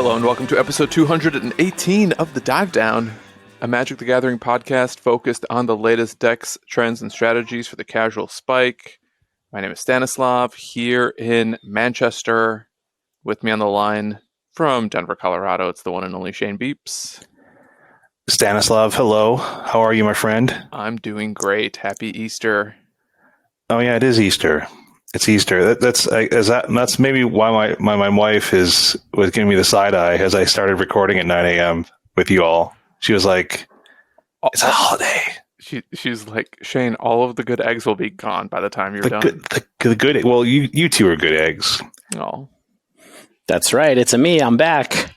Hello and welcome to episode 218 of The Dive Down, a Magic the Gathering podcast focused on the latest decks, trends, and strategies for the casual spike. My name is Stanislav, here in Manchester. With me on the line from Denver, Colorado, it's the one and only Shane Beeps. Stanislav, hello. How are you, my friend? I'm doing great. Happy Easter. Oh yeah, it is Easter. It's Easter. That's maybe why my wife was giving me the side eye as I started recording at 9 a.m. with you all. She was like, "It's a holiday." She's like, Shane, all of the good eggs will be gone by the time you're done. The good. Well, you two are good eggs. Oh, that's right. It's me. I'm back.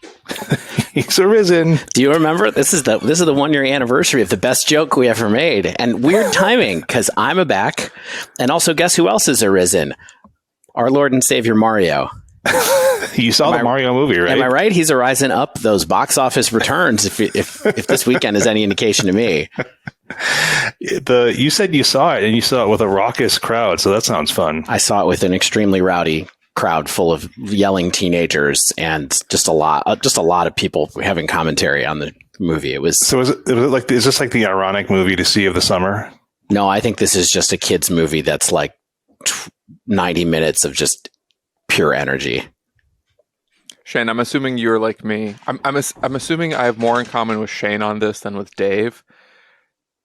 He's arisen. Do you remember? This is the 1 year anniversary of the best joke we ever made, and weird timing because I'm back, and also guess who else is arisen? Our Lord and Savior Mario. You saw the Mario movie, right? Am I right? He's rising up those box office returns. If this weekend is any indication to me. You said you saw it, and you saw it with a raucous crowd, so that sounds fun. I saw it with an extremely rowdy crowd full of yelling teenagers and just a lot of people having commentary on the movie. It was so. Is this like the ironic movie to see of the summer? No, I think this is just a kids movie that's like 90 minutes of just pure energy. Shane, I'm assuming you're like me. I'm assuming I have more in common with Shane on this than with Dave.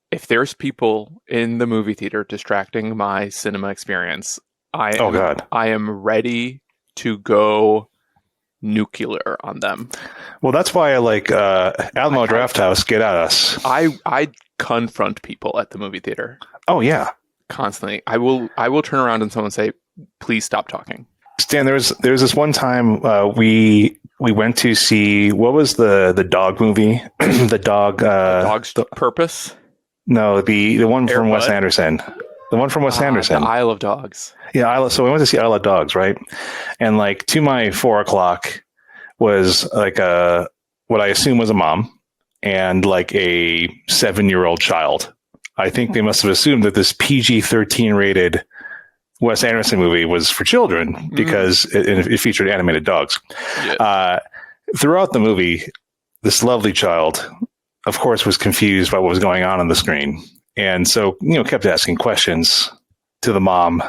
If there's people in the movie theater distracting my cinema experience, I am ready to go nuclear on them. Well, that's why I like Alamo Drafthouse. Get at us. I confront people at the movie theater. Oh yeah, constantly. I will turn around and someone say, "Please stop talking." Stan, there was this one time we went to see, what was the dog movie? The Dog's Purpose. No, the one from Wes Anderson. The one from Wes Anderson. The Isle of Dogs. Yeah, so we went to see Isle of Dogs, right? And like to my 4 o'clock was like what I assume was a mom and like a 7-year-old child. I think they must have assumed that this PG-13 rated Wes Anderson movie was for children because it featured animated dogs. Yes. Throughout the movie, this lovely child, of course, was confused by what was going on the screen. And so, kept asking questions to the mom,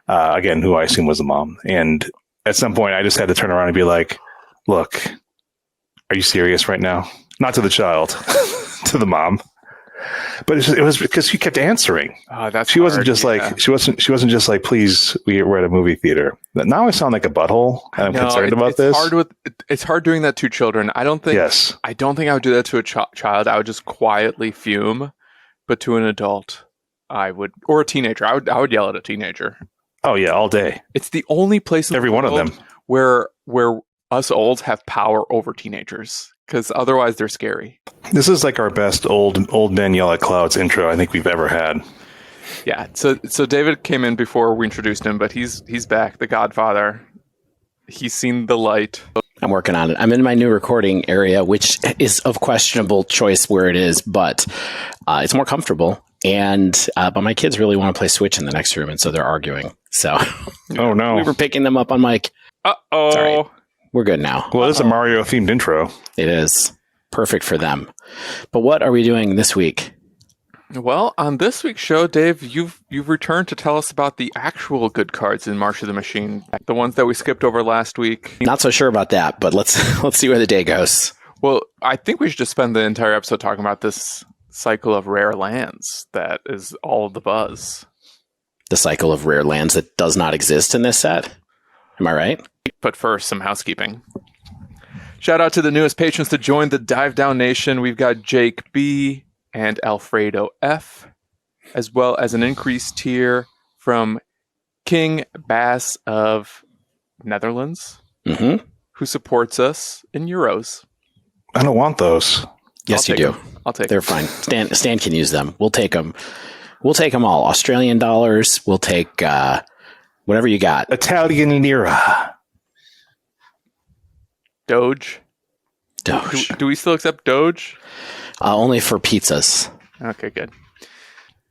again, who I assume was the mom. And at some point, I just had to turn around and be like, "Look, are you serious right now?" Not to the child, to the mom. But it was because she kept answering. She wasn't just like, she wasn't just like, "Please, we're at a movie theater." Now I sound like a butthole, and I'm concerned about this. It's hard doing that to children. I don't think I would do that to a child. I would just quietly fume. But to an adult, I would, or a teenager, I would yell at a teenager. Oh yeah, all day. It's the only place in every the world one of them where us olds have power over teenagers, because otherwise they're scary. This is like our best old men yell at clouds intro I think we've ever had. Yeah. So David came in before we introduced him, but he's back, the Godfather. He's seen the light. I'm working on it. I'm in my new recording area, which is of questionable choice where it is, but it's more comfortable. And but my kids really want to play Switch in the next room, and so they're arguing. So, oh no, we were picking them up on mic. Uh-oh. Sorry, we're good now. Well, it's a Mario themed intro. It is perfect for them. But what are we doing this week? Well, on this week's show, Dave, you've returned to tell us about the actual good cards in March of the Machine, the ones that we skipped over last week. Not so sure about that, but let's see where the day goes. Well, I think we should just spend the entire episode talking about this cycle of rare lands that is all of the buzz. The cycle of rare lands that does not exist in this set? Am I right? But first, some housekeeping. Shout out to the newest patrons to join the Dive Down Nation. We've got Jake B. and Alfredo F., as well as an increased tier from King Bass of Netherlands, who supports us in euros. I don't want those. Yes, you do. I'll take them. They're fine. Stan can use them. We'll take them. We'll take them all. Australian dollars. We'll take whatever you got. Italian lira. Doge. Do we still accept Doge? Only for pizzas. Okay, good.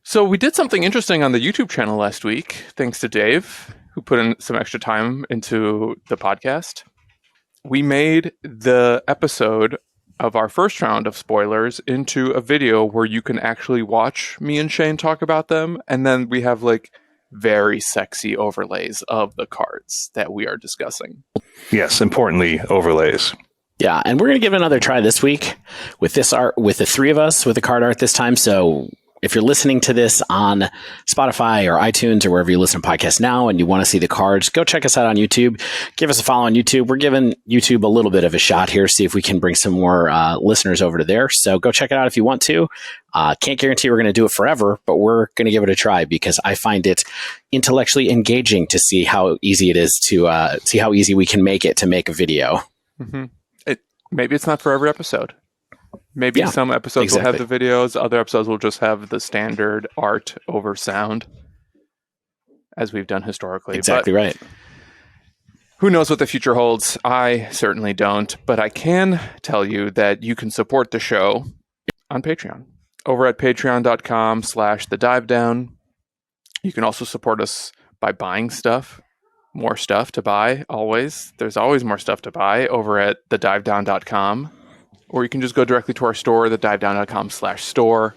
So we did something interesting on the YouTube channel last week, thanks to Dave, who put in some extra time into the podcast. we made the episode of our first round of spoilers into a video where you can actually watch me and Shane talk about them, and then we have like very sexy overlays of the cards that we are discussing. Yes, importantly, overlays. Yeah, and we're going to give it another try this week with this art, with the three of us, with the card art this time. So if you're listening to this on Spotify or iTunes or wherever you listen to podcasts now and you want to see the cards, go check us out on YouTube. Give us a follow on YouTube. We're giving YouTube a little bit of a shot here, see if we can bring some more listeners over to there. So go check it out if you want to. Can't guarantee we're going to do it forever, but we're going to give it a try because I find it intellectually engaging to see how easy it is to see how easy we can make it to make a video. Mm-hmm. Maybe it's not for every episode. Maybe some episodes will have the videos, other episodes will just have the standard art over sound, as we've done historically. Exactly right. Who knows what the future holds? I certainly don't, but I can tell you that you can support the show on Patreon. Over at patreon.com/thedivedown. You can also support us by buying stuff. More stuff to buy, always. There's always more stuff to buy over at thedivedown.com. Or you can just go directly to our store, thedivedown.com/store.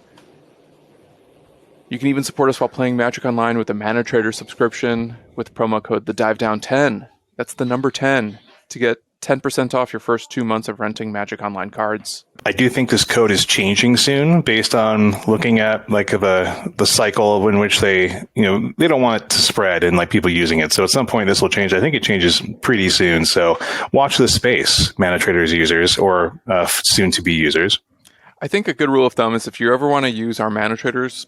You can even support us while playing Magic Online with a Mana Trader subscription with promo code THEDIVEDOWN10. That's the number 10 to get 10% off your first 2 months of renting Magic Online cards. I do think this code is changing soon based on looking at like the cycle in which they don't want it to spread and like people using it. So at some point this will change. I think it changes pretty soon. So watch this space, Mana Traders users or soon to be users. I think a good rule of thumb is if you ever want to use our Mana Traders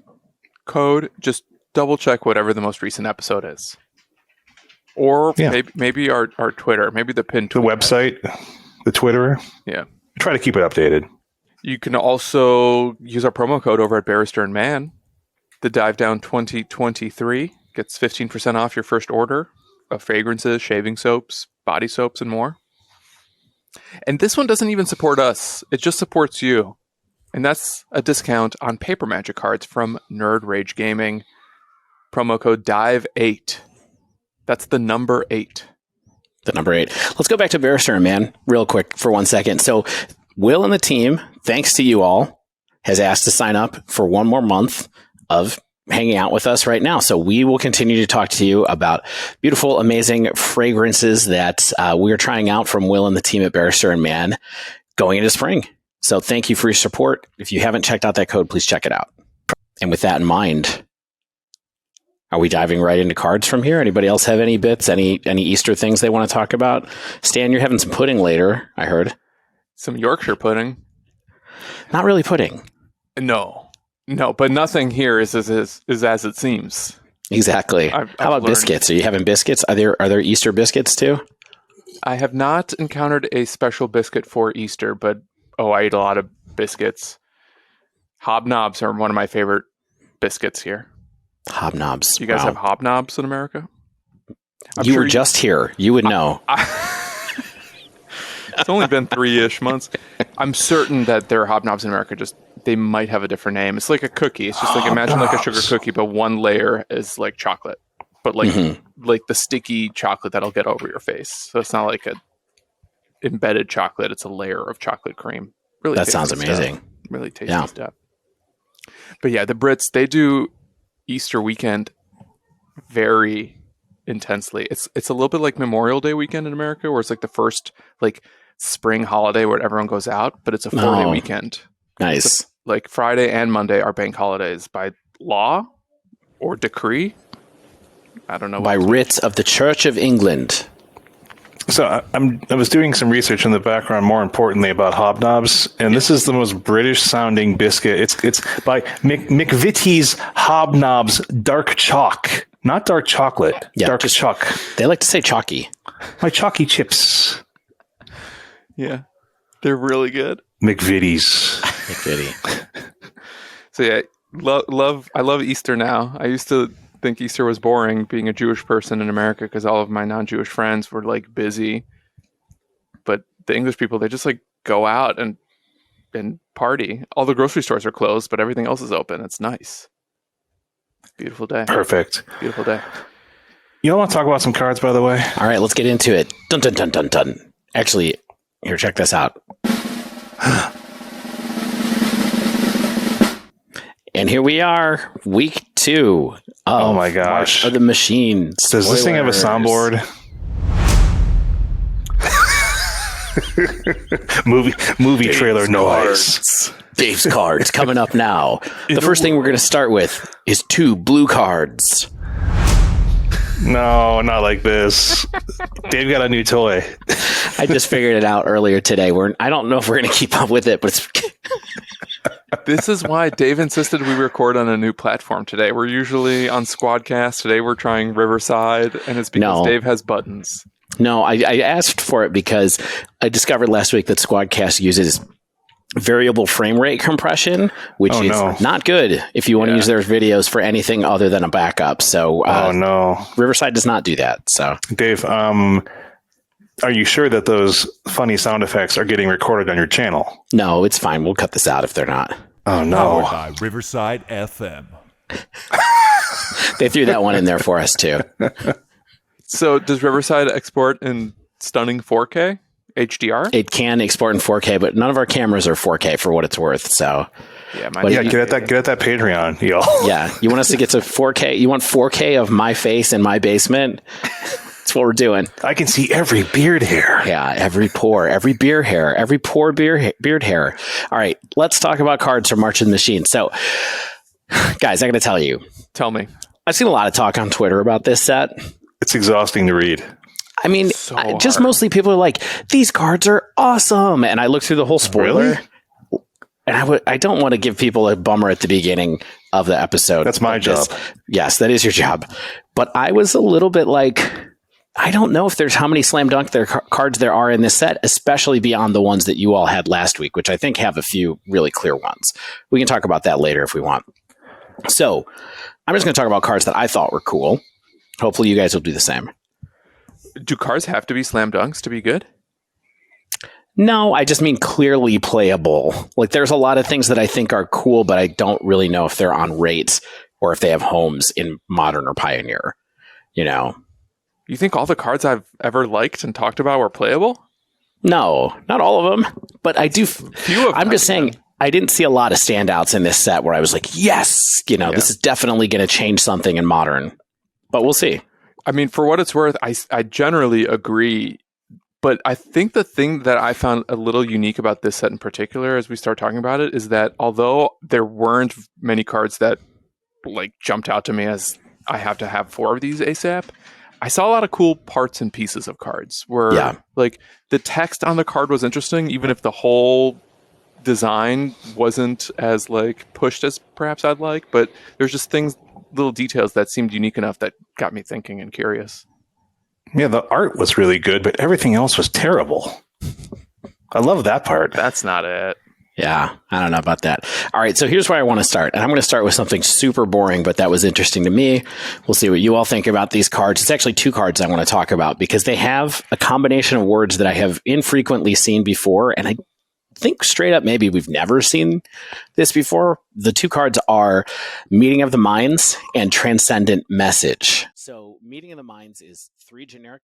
code, just double check whatever the most recent episode is. Or maybe our Twitter, maybe the pin tweet. The website, the Twitter. Yeah. Try to keep it updated. You can also use our promo code over at Barrister and Man. The Dive Down 2023 gets 15% off your first order of fragrances, shaving soaps, body soaps, and more. And this one doesn't even support us. It just supports you. And that's a discount on paper Magic cards from Nerd Rage Gaming. Promo code DIVE8. That's the number 8. The number 8. Let's go back to Barrister and Man real quick for 1 second. So Will and the team, thanks to you all, has asked to sign up for one more month of hanging out with us right now. So we will continue to talk to you about beautiful, amazing fragrances that we are trying out from Will and the team at Barrister and Man going into spring. So thank you for your support. If you haven't checked out that code, please check it out. And with that in mind, are we diving right into cards from here? Anybody else have any bits, any Easter things they want to talk about? Stan, you're having some pudding later, I heard. Some Yorkshire pudding. Not really pudding. No, but nothing here is as it seems. Exactly. How about biscuits? Are you having biscuits? Are there Easter biscuits too? I have not encountered a special biscuit for Easter, but I eat a lot of biscuits. Hobnobs are one of my favorite biscuits here. Hobnobs. Do you guys have hobnobs in America? You were just here. You would know. It's only been 3-ish months. I'm certain that there are hobnobs in America. Just they might have a different name. It's like a cookie. It's just like imagine like a sugar cookie, but one layer is like chocolate, but like the sticky chocolate that'll get over your face. So it's not like a embedded chocolate. It's a layer of chocolate cream. Really, that sounds amazing. Stuff. Really tasty stuff. But yeah, the Brits, they do Easter weekend very intensely. It's a little bit like Memorial Day weekend in America, where it's like the first like spring holiday where everyone goes out, but it's a 4-day weekend. Nice. Like Friday and Monday are bank holidays by law or decree. I don't know. By writ of the Church of England. So I was doing some research in the background, more importantly, about hobnobs, and this is the most British-sounding biscuit. It's by McVitie's Hobnobs Dark Chalk, not dark chocolate. Yeah, dark chalk. They like to say chalky. My chalky chips. Yeah, they're really good. McVitie's. McVitie. So yeah, I love Easter now. I used to think Easter was boring being a Jewish person in America because all of my non-Jewish friends were like busy, but the English people, they just like go out and party. All the grocery stores are closed, but everything else is open. It's nice. Beautiful day. Perfect. Beautiful day. You don't want to talk about some cards, by the way? All right, let's get into it. Dun dun dun dun dun. Actually, here, check this out. And here we are, week 2 of Oh my gosh. March of the Machine. Does this thing have a soundboard? movie trailer noise. Dave's cards coming up now. The first thing we're going to start with is 2 blue cards. No, not like this. Dave got a new toy. I just figured it out earlier today. I don't know if we're going to keep up with it, but it's... This is why Dave insisted we record on a new platform today. We're usually on Squadcast. Today we're trying Riverside, and it's because Dave has buttons. No, I asked for it because I discovered last week that Squadcast uses variable frame rate compression, which is not good if you want to use their videos for anything other than a backup. So, Riverside does not do that. So, Dave, are you sure that those funny sound effects are getting recorded on your channel? No, it's fine. We'll cut this out if they're not. Oh, no. Powered by Riverside FM. They threw that one in there for us, too. So does Riverside export in stunning 4K HDR? It can export in 4K, but none of our cameras are 4K for what it's worth. So, get at that Patreon, y'all. Yeah, you want us to get to 4K? You want 4K of my face in my basement? That's what we're doing. I can see every beard hair. Yeah, every pore, every beard hair, every pore beard hair. All right, let's talk about cards from March of the Machine. So, guys, I got to tell you. Tell me. I've seen a lot of talk on Twitter about this set. It's exhausting to read. I mean, just mostly people are like, these cards are awesome. And I looked through the whole spoiler. Really? And I don't want to give people a bummer at the beginning of the episode. That's my job. Yes, that is your job. But I was a little bit like, I don't know if there's how many slam dunk cards there are in this set, especially beyond the ones that you all had last week, which I think have a few really clear ones. We can talk about that later if we want. So I'm just going to talk about cards that I thought were cool. Hopefully you guys will do the same. Do cards have to be slam dunks to be good? No, I just mean clearly playable. Like there's a lot of things that I think are cool, but I don't really know if they're on rates or if they have homes in Modern or Pioneer. You know? You think all the cards I've ever liked and talked about were playable? No, not all of them. But I do. I'm just saying, I didn't see a lot of standouts in this set where I was like, yes, this is definitely going to change something in Modern. But we'll see. I mean, for what it's worth, I generally agree. But I think the thing that I found a little unique about this set in particular, as we start talking about it, is that although there weren't many cards that jumped out to me as I have to have 4 of these ASAP, I saw a lot of cool parts and pieces of cards where the text on the card was interesting, even if the whole design wasn't as pushed as perhaps I'd like. But there's just little details that seemed unique enough that got me thinking and curious. Yeah, the art was really good, but everything else was terrible. I love that part. That's not it. Yeah, I don't know about that. All right, so here's where I want to start. And I'm going to start with something super boring, but that was interesting to me. We'll see what you all think about these cards. It's actually 2 cards I want to talk about because they have a combination of words that I have infrequently seen before, and I think straight up maybe we've never seen this before. The 2 cards are Meeting of the Minds and Transcendent Message. So Meeting of the Minds is 3 generic.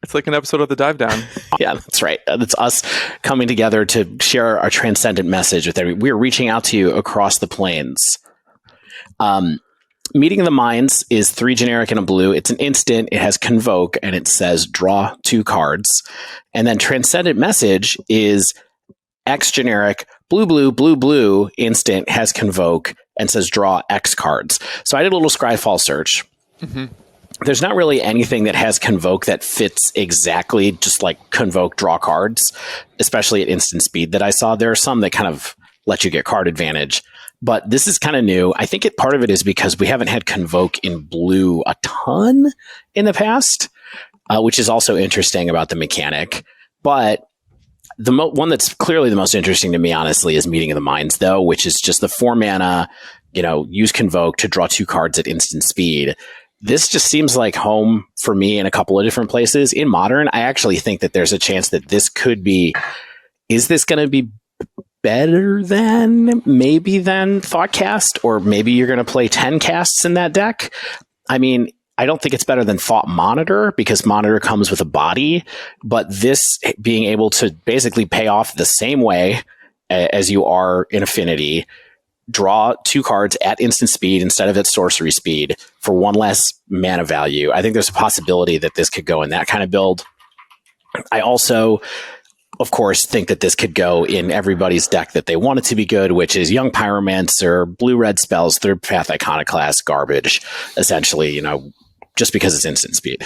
It's like an episode of The Dive Down. Yeah, that's right. It's us coming together to share our transcendent message with everyone. We're reaching out to you across the planes. Meeting of the Minds is 3 generic and a blue. It's an instant. It has convoke and it says draw 2 cards. And then Transcendent Message is X generic, blue, instant, has convoke, and says draw X cards. So I did a little Scryfall search. Mm-hmm. There's not really anything that has convoke that fits exactly just like convoke draw cards, especially at instant speed that I saw. There are some that kind of let you get card advantage, but this is kind of new. I think part of it is because we haven't had convoke in blue a ton in the past, which is also interesting about the mechanic. But the one that's clearly the most interesting to me, honestly, is Meeting of the Minds, though, which is just the 4 mana, use convoke to draw 2 cards at instant speed. This just seems like home for me in a couple of different places. In Modern, I actually think that there's a chance that this could be, is this going to be better than Thoughtcast? Or maybe you're going to play 10 casts in that deck? I mean, I don't think it's better than Thought Monitor because Monitor comes with a body, but this being able to basically pay off the same way as you are in Affinity, draw 2 cards at instant speed instead of at sorcery speed for 1 less mana value. I think there's a possibility that this could go in that kind of build. I also, of course, think that this could go in everybody's deck that they want it to be good, which is Young Pyromancer, blue-red spells, Third Path Iconoclast, garbage, essentially, just because it's instant speed.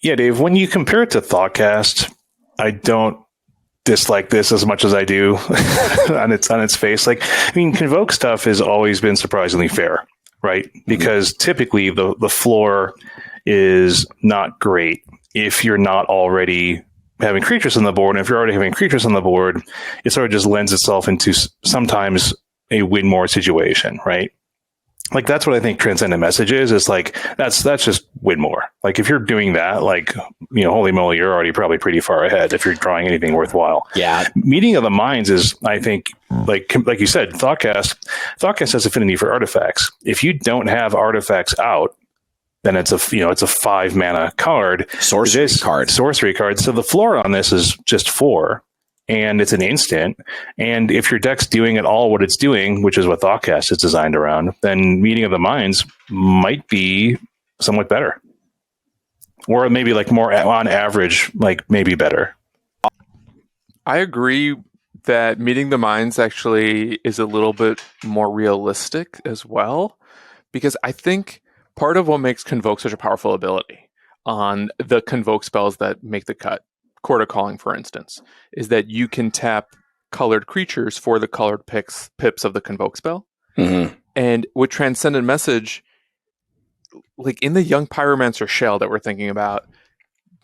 Yeah, Dave, when you compare it to Thoughtcast, I don't dislike this as much as I do on its face. Convoke stuff has always been surprisingly fair, right? Because typically the floor is not great if you're not already having creatures on the board. And if you're already having creatures on the board, it sort of just lends itself into sometimes a win more situation, right? That's what I think Transcendent Message is. It's that's just win more. If you're doing that, holy moly, you're already probably pretty far ahead if you're drawing anything worthwhile. Yeah. Meeting of the Minds is, I think, like you said, Thoughtcast has affinity for artifacts. If you don't have artifacts out, then it's a 5 mana card. Sorcery card. So the floor on this is just 4. And it's an instant. And if your deck's doing at all what it's doing, which is what Thoughtcast is designed around, then Meeting of the Minds might be somewhat better. Or maybe more on average, maybe better. I agree that Meeting the Minds actually is a little bit more realistic as well, because I think part of what makes Convoke such a powerful ability on the Convoke spells that make the cut, Court of Calling, for instance, is that you can tap colored creatures for the colored pips of the Convoke spell. Mm-hmm. And with Transcendent Message, in the Young Pyromancer shell that we're thinking about,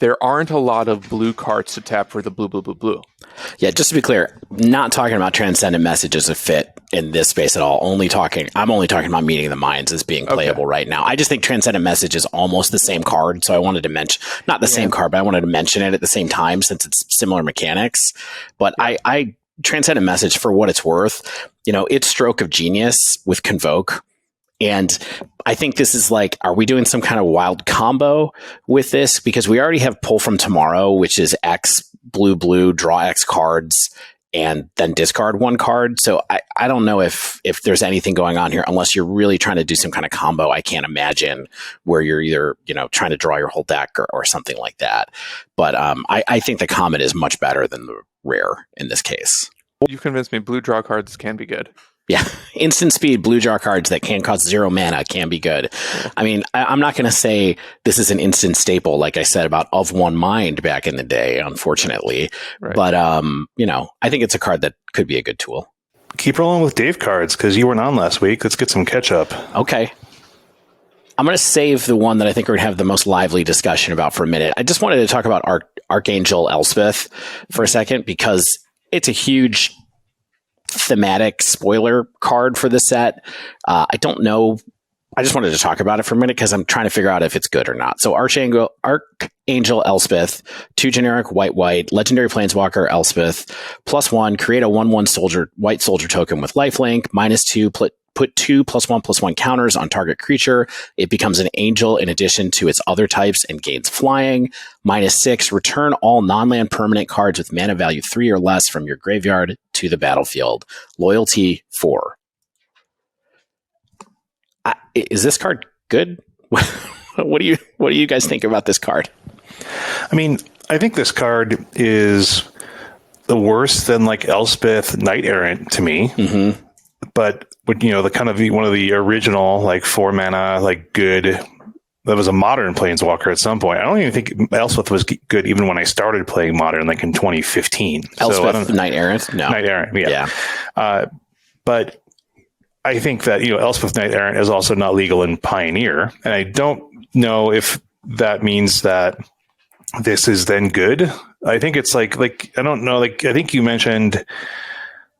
there aren't a lot of blue cards to tap for the blue. Yeah, just to be clear, not talking about Transcendent Message as a fit in this space at all. I'm only talking about Meeting the Minds as being playable right now. I just think Transcendent Message is almost the same card, so I wanted to mention, not the same card, but I wanted to mention it at the same time since it's similar mechanics. But I Transcendent Message, for what it's worth, it's stroke of genius with Convoke. And I think this is are we doing some kind of wild combo with this? Because we already have Pull from Tomorrow, which is X blue, draw X cards, and then discard 1 card. So I don't know if there's anything going on here, unless you're really trying to do some kind of combo. I can't imagine where you're either, trying to draw your whole deck or something like that. But I think the common is much better than the rare in this case. You've convinced me blue draw cards can be good. Yeah, instant speed blue draw cards that can cost 0 mana can be good. I mean, I'm not going to say this is an instant staple, like I said about Of One Mind back in the day, unfortunately. Right. But, I think it's a card that could be a good tool. Keep rolling with Dave cards, because you weren't on last week. Let's get some catch up. Okay. I'm going to save the one that I think we're going to have the most lively discussion about for a minute. I just wanted to talk about Archangel Elspeth for a second, because it's a huge thematic spoiler card for the set. I don't know. I just wanted to talk about it for a minute because I'm trying to figure out if it's good or not. So Archangel Elspeth, 2 generic white, legendary planeswalker Elspeth, +1, create a 1/1 white soldier token with lifelink, -2, put 2 +1/+1 counters on target creature. It becomes an angel in addition to its other types and gains flying. -6, return all non-land permanent cards with mana value 3 or less from your graveyard to the battlefield. Loyalty 4. Is this card good? What do you guys think about this card? I mean, I think this card is the worse than Elspeth Knight Errant to me. Mm-hmm. But the kind of one of the original 4 mana good. That was a modern planeswalker at some point. I don't even think Elspeth was good even when I started playing modern, in 2015. Elspeth Knight Errant? No. Knight Errant, yeah. But I think that Elspeth Knight Errant is also not legal in Pioneer, and I don't know if that means that this is then good. I think it's I don't know. I think you mentioned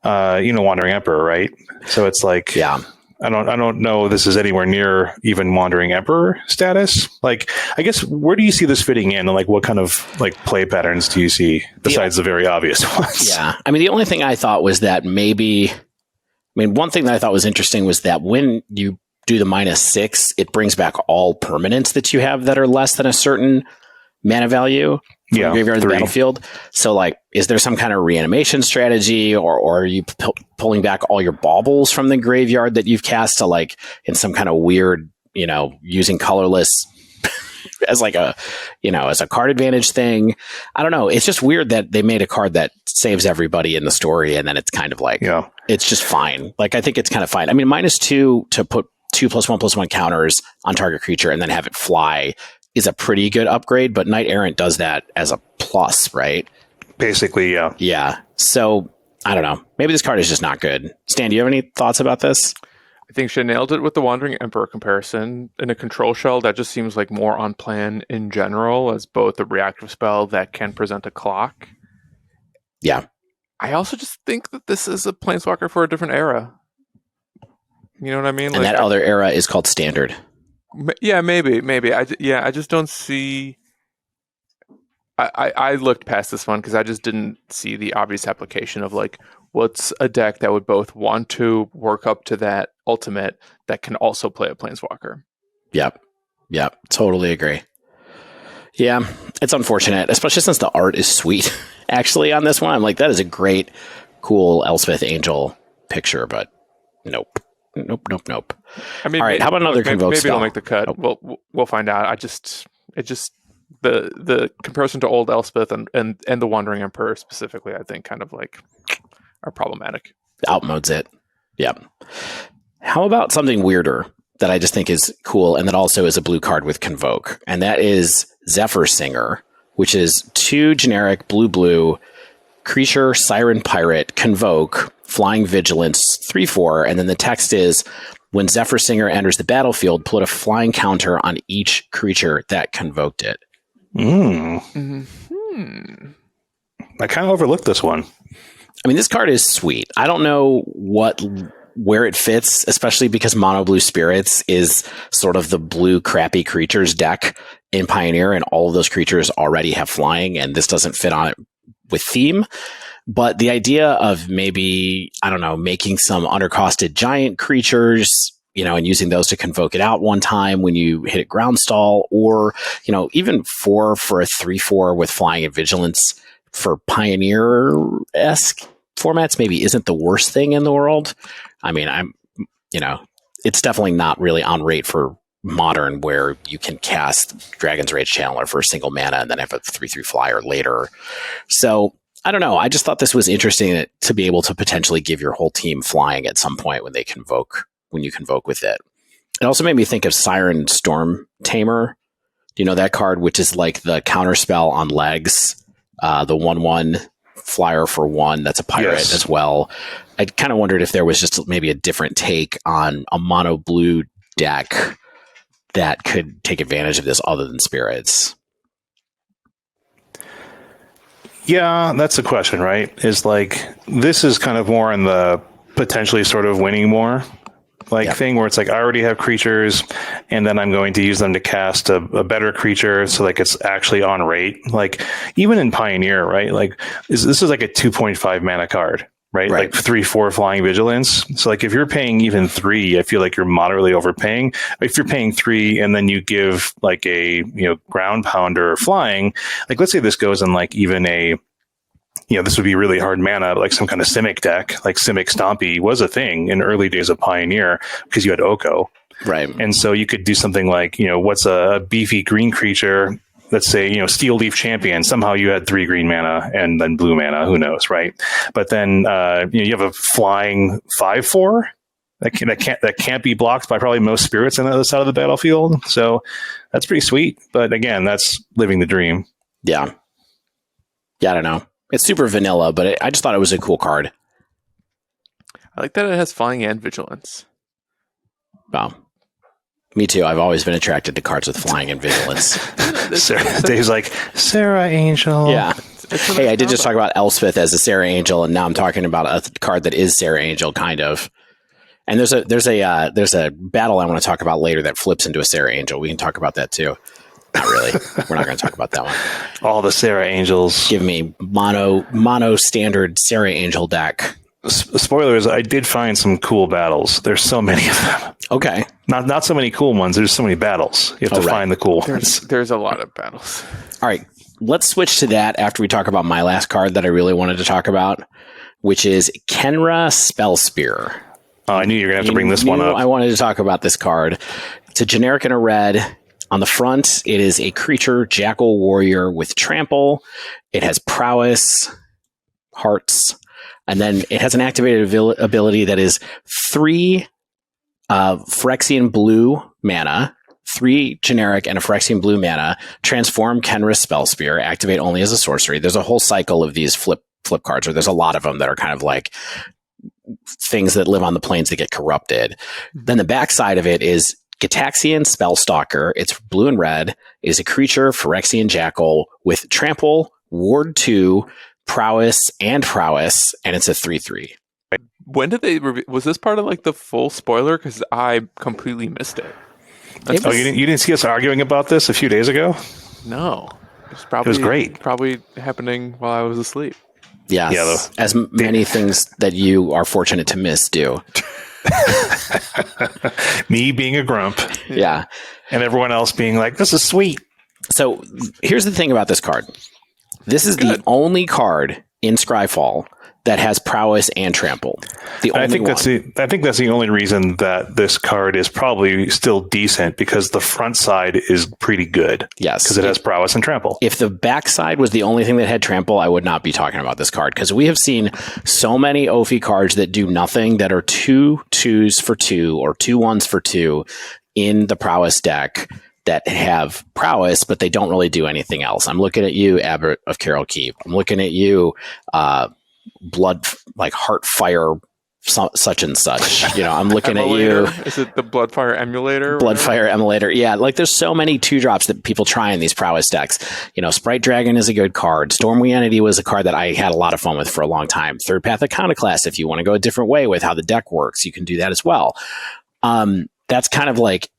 Wandering Emperor, right? So it's yeah. I don't know this is anywhere near even Wandering Emperor status. I guess where do you see this fitting in, and what kind of play patterns do you see besides the very obvious ones? Yeah. I mean, the only thing I thought was that one thing that I thought was interesting was that when you do the -6, it brings back all permanents that you have that are less than a certain mana value from the graveyard of the battlefield. So, like, is there some kind of reanimation strategy, or are you pulling back all your baubles from the graveyard that you've cast to, like, in some kind of weird, using colorless as like a, as a card advantage thing? I don't know. It's just weird that they made a card that saves everybody in the story, and then it's kind of like, it's just fine. Like, I think it's kind of fine. I mean, -2 to put 2+1/+1 counters on target creature and then have it fly is a pretty good upgrade, but Knight Errant does that as a plus, right? Basically, yeah. Yeah. So, I don't know. Maybe this card is just not good. Stan, do you have any thoughts about this? I think she nailed it with the Wandering Emperor comparison. In a control shell, that just seems like more on plan in general as both a reactive spell that can present a clock. Yeah. I also just think that this is a Planeswalker for a different era. You know what I mean? And that other era is called Standard. Yeah, maybe. I just don't see... I looked past this one because I just didn't see the obvious application of, like, what's a deck that would both want to work up to that ultimate that can also play a Planeswalker. Yep. Totally agree. Yeah, it's unfortunate, especially since the art is sweet. Actually, on this one, I'm like, that is a great, cool Elspeth Angel picture, but nope. I mean, all right, how about another convoke maybe spell? It'll make the cut. Nope. We'll find out. The comparison to old Elspeth and the Wandering Emperor specifically, I think, kind of like are problematic. Outmodes it. Yep. How about something weirder that I just think is cool, and that also is a blue card with Convoke, and that is Zephyr Singer, which is 2 generic blue creature, Siren Pirate, Convoke, Flying Vigilance, 3/4, and then the text is, when Zephyr Singer enters the battlefield, put a flying counter on each creature that convoked it. I kind of overlooked this one. I mean, this card is sweet. I don't know where it fits, especially because Mono Blue Spirits is sort of the blue crappy creatures deck in Pioneer, and all of those creatures already have flying, and this doesn't fit on it with theme. But the idea of maybe, I don't know, making some undercosted giant creatures, and using those to convoke it out one time when you hit a ground stall, or, even 4 for a 3/4 with flying and vigilance for Pioneer-esque formats maybe isn't the worst thing in the world. I mean, it's definitely not really on rate for Modern, where you can cast Dragon's Rage Channeler for a single mana and then have a 3/3 flyer later. So, I don't know. I just thought this was interesting to be able to potentially give your whole team flying at some point when you convoke with it. It also made me think of Siren Storm Tamer. Do you know that card, which is like the counterspell on legs, the 1/1 flyer for 1 that's a pirate as well. I kind of wondered if there was just maybe a different take on a mono blue deck that could take advantage of this other than spirits. Yeah, that's the question, right? Is like, this is kind of more in the potentially sort of winning more thing, where it's like, I already have creatures and then I'm going to use them to cast a better creature, so like it's actually on rate. Like, even in Pioneer, right? Like, this is like a 2.5 mana card, right? Like 3/4 flying vigilance. So like, if you're paying even 3, I feel like you're moderately overpaying. If you're paying 3 and then you give like a ground pounder flying, like, let's say this goes in like even a, this would be really hard mana, but like some kind of Simic deck, like Simic Stompy was a thing in early days of Pioneer because you had Oko. Right. And so you could do something like, what's a beefy green creature? Let's say, Steel Leaf Champion. Somehow you had 3 green mana and then blue mana. Who knows, right? But then, you have a flying 5/4 that can't be blocked by probably most spirits on the other side of the battlefield. So that's pretty sweet. But again, that's living the dream. Yeah. I don't know. It's super vanilla, but I just thought it was a cool card. I like that it has flying and vigilance. Wow. Me too. I've always been attracted to cards with flying and vigilance. Dave's like, Sarah Angel. Yeah. Hey, I did just talk about Elspeth as a Sarah Angel, and now I'm talking about a card that is Sarah Angel, kind of. And there's a battle I want to talk about later that flips into a Sarah Angel. We can talk about that too. Not really. We're not going to talk about that one. All the Sarah Angels. Give me mono standard Sarah Angel deck. Spoilers, I did find some cool battles. There's so many of them. Okay. Not so many cool ones. There's so many battles. You have to find the cool ones. There's a lot of battles. All right, let's switch to that after we talk about my last card that I really wanted to talk about, which is Khenra Spellspear. Oh, I knew you were going to have to bring this one up. I wanted to talk about this card. It's a generic and a red. On the front, it is a creature, Jackal Warrior with Trample. It has Prowess, Hearts, and then it has an activated ability that is 3 Phyrexian blue mana, 3 generic and a Phyrexian blue mana, transform Khenra Spellspear, activate only as a sorcery. There's a whole cycle of these flip cards, or there's a lot of them that are kind of like things that live on the planes that get corrupted. Then the backside of it is Gitaxian Spellstalker. It's blue and red. It is a creature, Phyrexian Jackal, with Trample, Ward 2, Prowess, and it's a 3/3. When did they? Was this part of like the full spoiler? Because I completely missed it. You didn't see us arguing about this a few days ago? No, it was great. Probably happening while I was asleep. Yes, as many things that you are fortunate to miss do. Me being a grump. Yeah. And everyone else being like, this is sweet. So here's the thing about this card. This is the only card in Scryfall that has Prowess and Trample. I think that's the only reason that this card is probably still decent, because the front side is pretty good. Yes. Because it has Prowess and Trample. If the backside was the only thing that had Trample, I would not be talking about this card, because we have seen so many Ophi cards that do nothing, that are 2 2s for 2 or 2 1s for 2 in the Prowess deck that have Prowess, but they don't really do anything else. I'm looking at you, Abbot of Carol Keep. I'm looking at you, Blood, like Heartfire, such and such. I'm looking at you. Is it the Bloodfire Emulator? Bloodfire Emulator. Yeah, like there's so many 2-drops that people try in these Prowess decks. Sprite Dragon is a good card. Stormwing Entity was a card that I had a lot of fun with for a long time. Third Path Iconoclast, if you want to go a different way with how the deck works, you can do that as well. That's kind of like,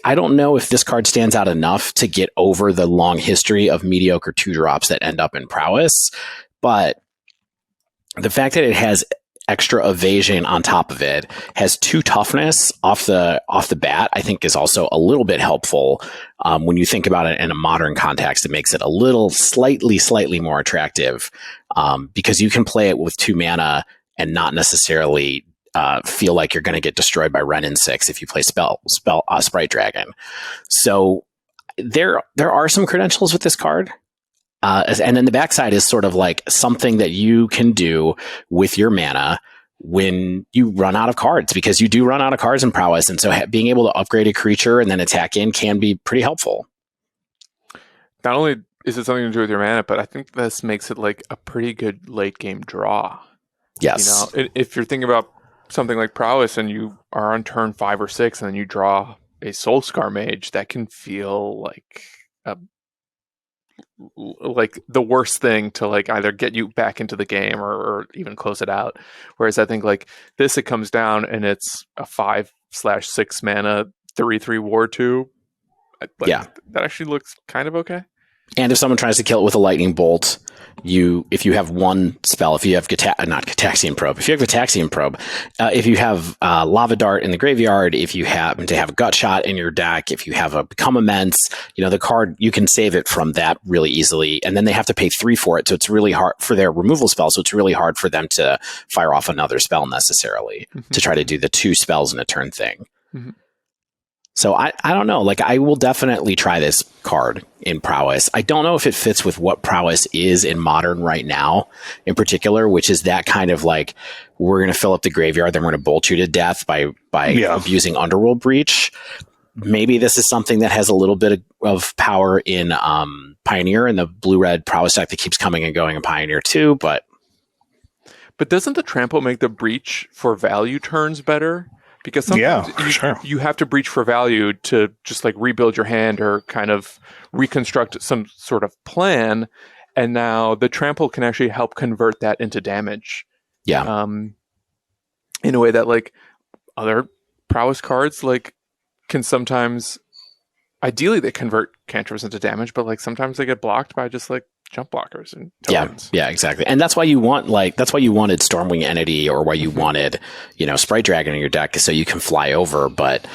I don't know if this card stands out enough to get over the long history of mediocre 2-drops that end up in Prowess, but the fact that it has extra evasion on top of it, has 2 toughness off the bat, I think is also a little bit helpful. When you think about it in a modern context, it makes it a little slightly more attractive, because you can play it with 2 mana and not necessarily feel like you're going to get destroyed by Wrenn and 6 if you play Sprite Dragon. So there are some credentials with this card. And then the backside is sort of like something that you can do with your mana when you run out of cards, because you do run out of cards in Prowess. And so being able to upgrade a creature and then attack in can be pretty helpful. Not only is it something to do with your mana, but I think this makes it like a pretty good late game draw. Yes. If you're thinking about something like Prowess and you are on turn 5 or 6 and then you draw a Soulscar Mage, that can feel like the worst thing to like either get you back into the game or even close it out. Whereas I think like this, it comes down and it's a 5/6 mana 3/3 Ward 2. That actually looks kind of okay. And if someone tries to kill it with a lightning bolt, if you have one spell, if you have Gitaxian Probe, if you have Lava Dart in the graveyard, if you happen to have a Gut Shot in your deck, if you have a Become Immense, the card, you can save it from that really easily. And then they have to pay 3 for it. So it's really hard for their removal spell. So it's really hard for them to fire off another spell necessarily to try to do the 2 spells in a turn thing. Mm-hmm. So I don't know. Like, I will definitely try this card in Prowess. I don't know if it fits with what Prowess is in Modern right now, in particular, which is that kind of like, we're going to fill up the graveyard, then we're going to bolt you to death by abusing Underworld Breach. Maybe this is something that has a little bit of power in Pioneer and the blue-red Prowess deck that keeps coming and going in Pioneer too. But doesn't the Trample make the Breach for value turns better? Because sometimes you have to breach for value to just like rebuild your hand or kind of reconstruct some sort of plan. And now the Trample can actually help convert that into damage. Yeah. In a way that like other Prowess cards like can sometimes, ideally they convert cantrips into damage, but like sometimes they get blocked by just like jump blockers and Yeah, tokens. yeah, exactly. And that's why you wanted Stormwing Entity, or why you wanted, Sprite Dragon in your deck, so you can fly over. But,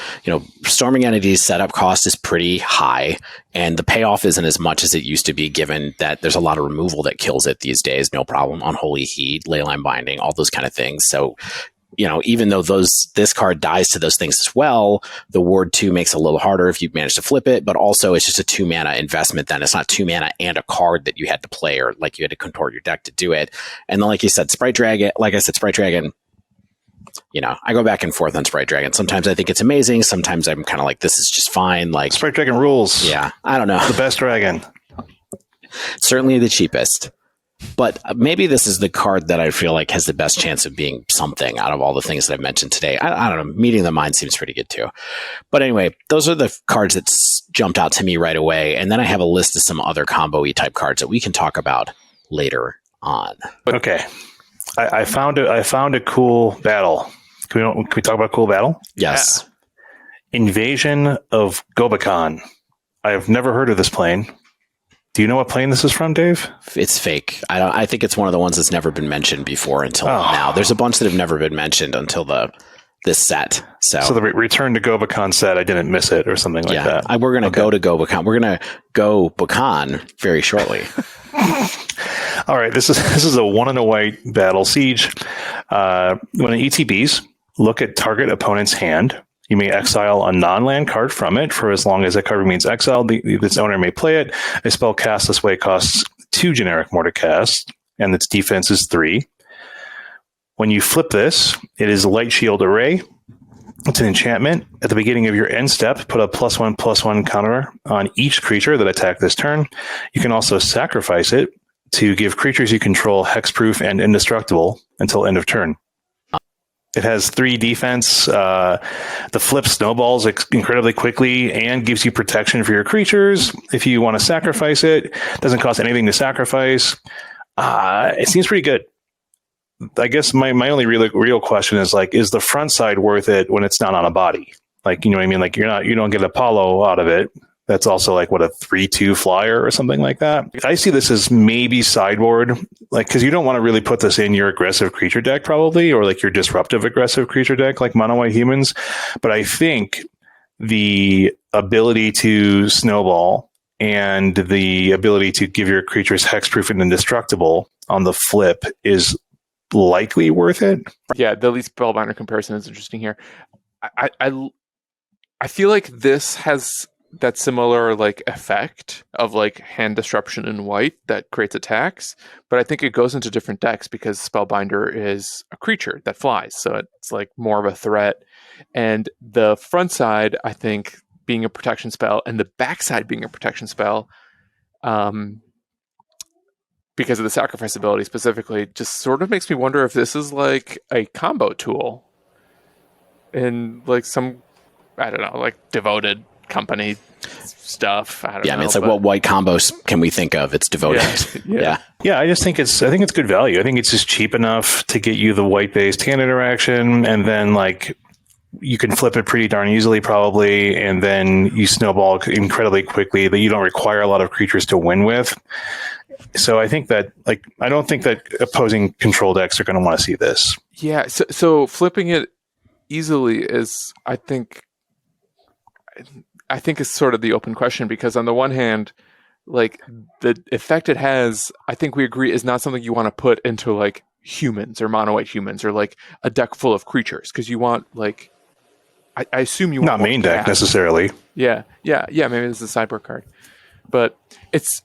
Storming Entity's setup cost is pretty high, and the payoff isn't as much as it used to be, given that there's a lot of removal that kills it these days. No problem. Unholy Heat, Leyline Binding, all those kind of things. So, even though this card dies to those things as well, the Ward 2 makes it a little harder if you manage to flip it, but also it's just a 2 mana investment then. It's not 2 mana and a card that you had to play, or like you had to contort your deck to do it. And then, like you said, Sprite Dragon, I go back and forth on Sprite Dragon. Sometimes I think it's amazing. Sometimes I'm kind of like, this is just fine. Like, Sprite Dragon rules. Yeah, I don't know. The best dragon. Certainly the cheapest. But maybe this is the card that I feel like has the best chance of being something out of all the things that I've mentioned today. I don't know. Meeting the Mind seems pretty good too. But anyway, those are the cards that jumped out to me right away. And then I have a list of some other combo-y type cards that we can talk about later on. Okay. I found a cool battle. Can we talk about a cool battle? Yes. Yeah. Invasion of Gobakhan. I have never heard of this plane. Do you know what plane this is from, Dave? It's fake. I think it's one of the ones that's never been mentioned before until now. There's a bunch that have never been mentioned until this set. So the Return to Gobakhan set, I didn't miss it or something like that. We're going to go to Gobakhan. We're going to go Gobakhan very shortly. All right, this is a 1 and a white battle siege. When it ETBs, look at target opponent's hand. You may exile a non-land card from it for as long as that card remains exiled. Its owner may play it. A spell cast this way costs 2 generic more to cast, and its defense is 3. When you flip this, it is Light Shield Array. It's an enchantment. At the beginning of your end step, put a +1/+1 counter on each creature that attack this turn. You can also sacrifice it to give creatures you control hexproof and indestructible until end of turn. It has 3 defense. The flip snowballs incredibly quickly and gives you protection for your creatures. If you want to sacrifice it, doesn't cost anything to sacrifice. It seems pretty good. I guess my only real question is, like, is the front side worth it when it's not on a body? Like, you know what I mean? Like, you don't get Apollo out of it. That's also like, what, a 3/2 flyer or something like that. I see this as maybe sideboard, like, because you don't want to really put this in your aggressive creature deck, probably, or like your disruptive aggressive creature deck, like mono white humans. But I think the ability to snowball and the ability to give your creatures hexproof and indestructible on the flip is likely worth it. Yeah, the least spellbinder comparison is interesting here. I feel like this has that similar like effect of like hand disruption in white that creates attacks, but I think it goes into different decks because Spellbinder is a creature that flies, so it's like more of a threat. And the front side, I think, being a protection spell, and the back side being a protection spell, because of the sacrifice ability specifically, just sort of makes me wonder if this is like a combo tool in like some, I don't know, like devoted company stuff. I don't know. I mean, it's like, what white combos can we think of? It's devoted. Yeah. I think it's good value. I think it's just cheap enough to get you the white based hand interaction, and then like you can flip it pretty darn easily probably, and then you snowball incredibly quickly that you don't require a lot of creatures to win with. So I think that, like, I don't think that opposing control decks are going to want to see this. Yeah. So flipping it easily is, I think is sort of the open question, because on the one hand, like the effect it has, I think we agree, is not something you want to put into like humans or mono white humans or like a deck full of creatures, because you want like, I assume you want not main deck necessarily. Yeah. Maybe this is a sideboard card, but it's,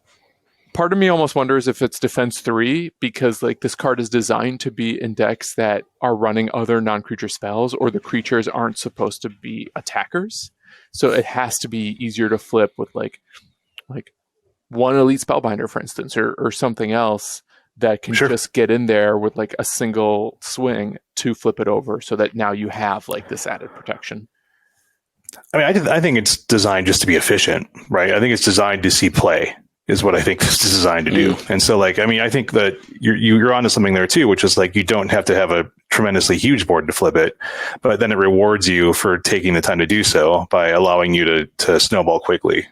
part of me almost wonders if it's defense 3, because like this card is designed to be in decks that are running other non-creature spells, or the creatures aren't supposed to be attackers. So it has to be easier to flip with like one elite spellbinder, for instance, or something else that can just get in there with like a single swing to flip it over, so that now you have like this added protection. I mean, I think it's designed just to be efficient, right? I think it's designed to see play, is what I think this is designed to do. And so, like, I mean, I think that you're onto something there too, which is like, you don't have to have a tremendously huge board to flip it, but then it rewards you for taking the time to do so by allowing you to snowball quickly.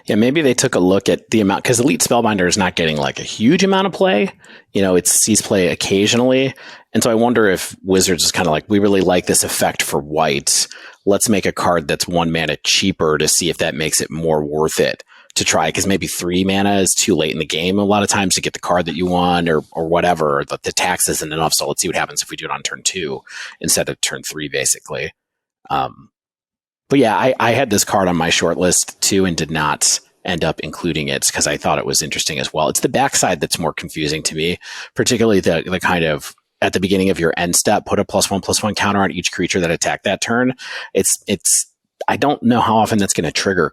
Yeah, maybe they took a look at the amount, because Elite Spellbinder is not getting like a huge amount of play. It sees play occasionally. And so I wonder if Wizards is kind of like, we really like this effect for white. Let's make a card that's 1 mana cheaper to see if that makes it more worth it to try. Because maybe 3 mana is too late in the game a lot of times to get the card that you want or whatever. Or the tax isn't enough. So let's see what happens if we do it on turn 2 instead of turn 3, basically. But yeah, I had this card on my short list too and did not end up including it because I thought it was interesting as well. It's the backside that's more confusing to me, particularly the kind of at the beginning of your end step, put a +1/+1 counter on each creature that attacked that turn. I don't know how often that's going to trigger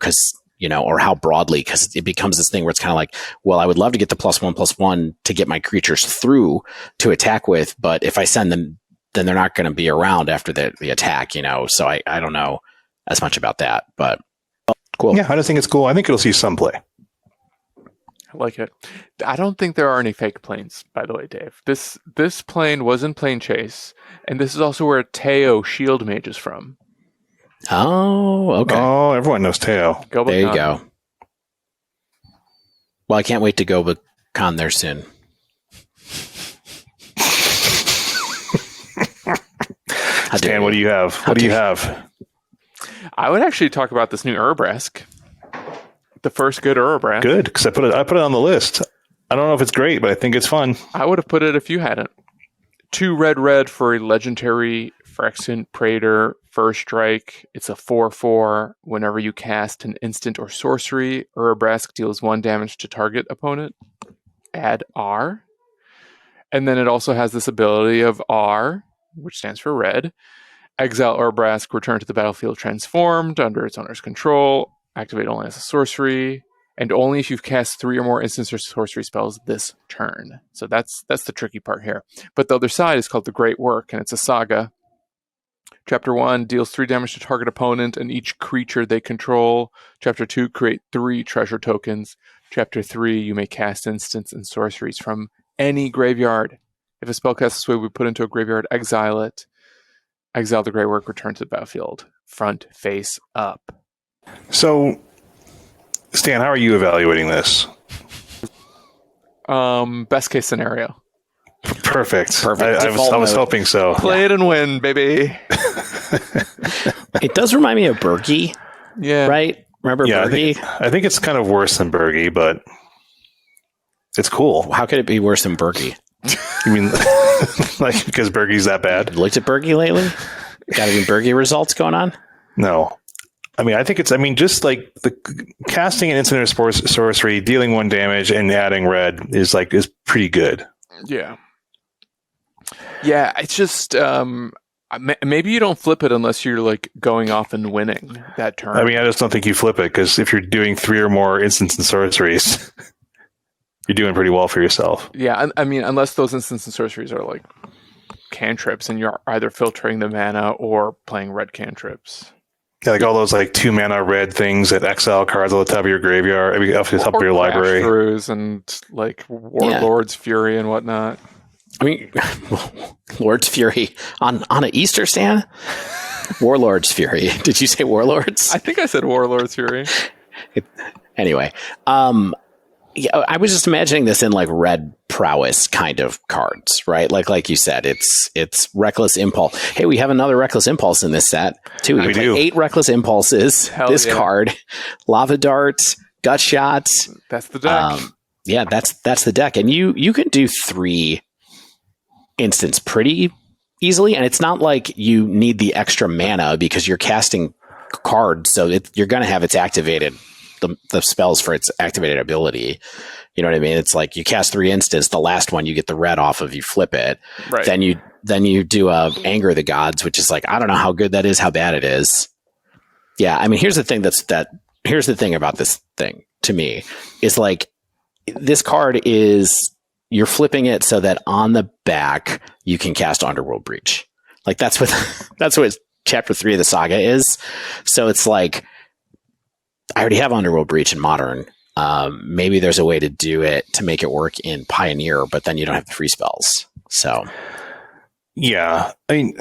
or how broadly, because it becomes this thing where it's kind of like, well, I would love to get the +1/+1 to get my creatures through to attack with, but if I send them, then they're not going to be around after the attack, So I don't know as much about that, but cool. Yeah, I just think it's cool. I think it'll see some play. I like it. I don't think there are any fake planes, by the way, Dave. This plane was in Plane Chase, and this is also where Teo Shield Mage is from. Oh, okay. Oh, everyone knows Teo. Gobakhan. There you go. Well, I can't wait to go Gobakhan there soon. Stan, what do you have? What do you have? I would actually talk about this new Urabrask. The first good Urabrask. Good, because I put it on the list. I don't know if it's great, but I think it's fun. I would have put it if you hadn't. 2 red for a legendary Phyrexian Praetor, first strike. It's a 4/4. Whenever you cast an instant or sorcery, Urabrask deals 1 damage to target opponent. Add R. And then it also has this ability of R, which stands for red. Exile Urabrask, return to the battlefield transformed under its owner's control. Activate only as a sorcery, and only if you've cast 3 or more instants or sorcery spells this turn. So that's the tricky part here. But the other side is called the Great Work, and it's a saga. Chapter 1 deals 3 damage to target opponent and each creature they control. Chapter 2, create 3 treasure tokens. Chapter 3, you may cast instants and sorceries from any graveyard. If a spell casts this way, we put into a graveyard, exile it. Exile the Great Work, return to the battlefield. Front face up. So, Stan, how are you evaluating this? Best case scenario. Perfect. I was hoping so. Play it and win, baby. It does remind me of Berkey. Yeah. Right? Remember Berkey? I think it's kind of worse than Berkey, but it's cool. How could it be worse than Berkey? You mean like because Berkey's that bad? Looked at Berkey lately? Got any Berkey results going on? No. I think just like the casting an instant or sorcery, dealing 1 damage and adding red is pretty good. Yeah. Yeah, it's just maybe you don't flip it unless you're going off and winning that turn. I just don't think you flip it, because if you're doing 3 or more instants and sorceries, you're doing pretty well for yourself. Yeah, unless those instants and sorceries are cantrips and you're either filtering the mana or playing red cantrips. Yeah, all those 2 mana red things that exile cards on the top of your graveyard, off the top of your library. Throughs and Warlord's Fury and whatnot. Lord's Fury on an Easter stand? Warlord's Fury. Did you say Warlords? I think I said Warlord's Fury. Anyway, yeah, I was just imagining this in red prowess kind of cards, right? Like you said, it's Reckless Impulse. Hey, we have another Reckless Impulse in this set too. We play 8 Reckless Impulses. Hell this yeah. card, Lava Darts, Gut Shots. That's the deck. Yeah, that's the deck, and you can do 3 instants pretty easily, and it's not like you need the extra mana because you're casting cards, so you're going to have its activated. The spells for its activated ability. You know what I mean? It's you cast 3 instants, the last one you get the red off of, you flip it. Right. Then you do Anger the Gods, which is I don't know how good that is, how bad it is. Yeah, here's the thing here's the thing about this thing to me is this card is you're flipping it so that on the back you can cast Underworld Breach. That's what chapter 3 of the saga is. So it's I already have Underworld Breach in Modern. Maybe there's a way to do it to make it work in Pioneer, but then you don't have the free spells. So, Yeah, I mean,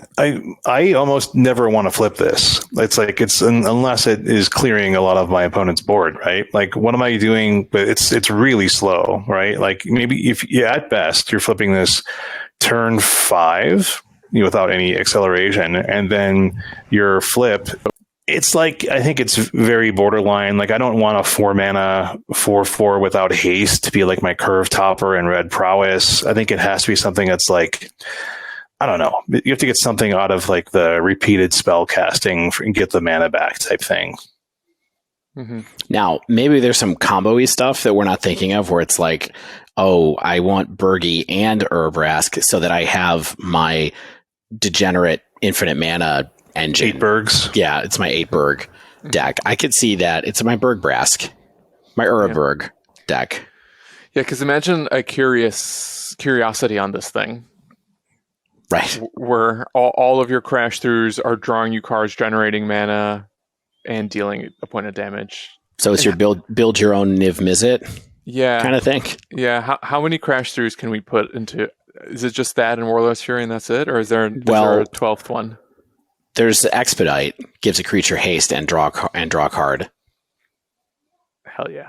I almost never want to flip this. It's like unless it is clearing a lot of my opponent's board, right? Like, what am I doing? But it's really slow, right? Like maybe if at best you're flipping this turn 5 without any acceleration, and then your flip. It's like, I think it's very borderline. Like, I don't want a 4-mana 4/4 without haste to be like my curve topper and red prowess. I think it has to be something that's like, I don't know. You have to get something out of like the repeated spell casting and get the mana back type thing. Mm-hmm. Now, maybe there's some combo-y stuff that we're not thinking of where it's like, oh, I want Bergie and Urabrask so that I have my degenerate infinite mana engine. 8 Bergs. Yeah, it's my 8 Berg deck. I could see that. It's my Bergbrask, my Uraberg deck. Yeah, because imagine a curiosity on this thing. Right. Where all of your crash throughs are drawing you cards, generating mana, and dealing a point of damage. So it's your build your own Niv Mizzet kind of thing? Yeah. How many crash throughs can we put into... Is it just that and Warlord's Fury and that's it? Or is there a 12th one? There's Expedite, gives a creature haste and draw a card. Hell yeah.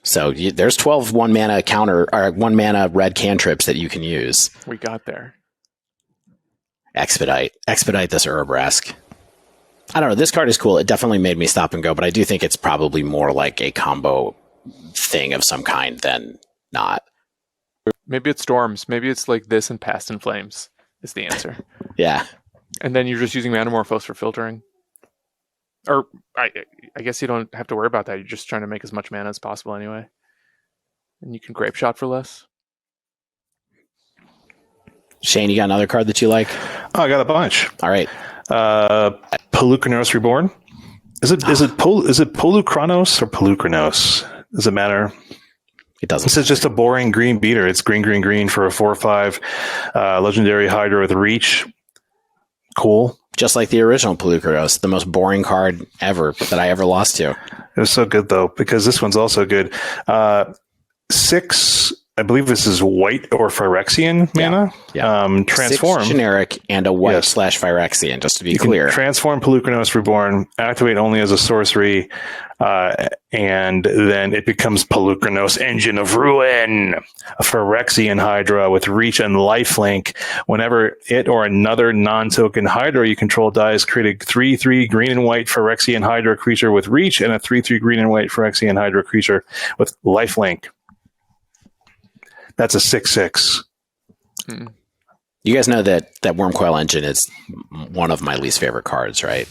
So there's 12 1-mana counter or 1-mana red cantrips that you can use. We got there. Expedite this Urabrask. I don't know. This card is cool. It definitely made me stop and go, but I do think it's probably more like a combo thing of some kind than not. Maybe it's Storms. Maybe it's like this and Past in Flames is the answer. Yeah. And then you're just using Manamorphose for filtering. Or I guess you don't have to worry about that. You're just trying to make as much mana as possible anyway. And you can Grape Shot for less. Shane, you got another card that you like? Oh, I got a bunch. All right. Polukranos Reborn. Is it Polukranos or Polukranos? Does it matter? It doesn't. This is just a boring green beater. It's green for a 4/5. Legendary Hydra with reach. Cool. Just like the original Polukranos, the most boring card ever that I ever lost to. It was so good though, because this one's also good. 6. I believe this is white or Phyrexian mana. Yeah. Transform. 6 generic and a white / Phyrexian, just to be clear. Transform Polukranos Reborn, activate only as a sorcery, and then it becomes Polukranos Engine of Ruin, a Phyrexian Hydra with reach and lifelink. Whenever it or another non-token Hydra you control dies, create a 3/3 green and white Phyrexian Hydra creature with reach and a 3/3 green and white Phyrexian Hydra creature with lifelink. That's a 6/6. You guys know that Wormcoil Engine is one of my least favorite cards, right?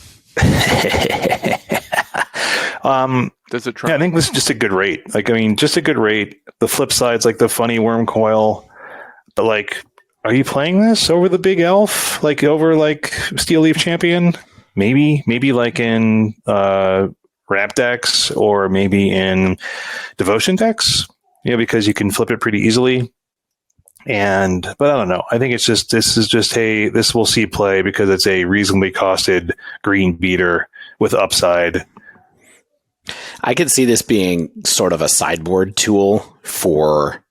Does it try? Yeah, I think this is just a good rate. Just a good rate. The flip side's like the funny Wormcoil. But like, are you playing this over the big elf? Like over like Steel Leaf Champion? Maybe like in Wrap decks or maybe in Devotion decks. Yeah, because you can flip it pretty easily. But I don't know. I think this will see play because it's a reasonably costed green beater with upside. I could see this being sort of a sideboard tool for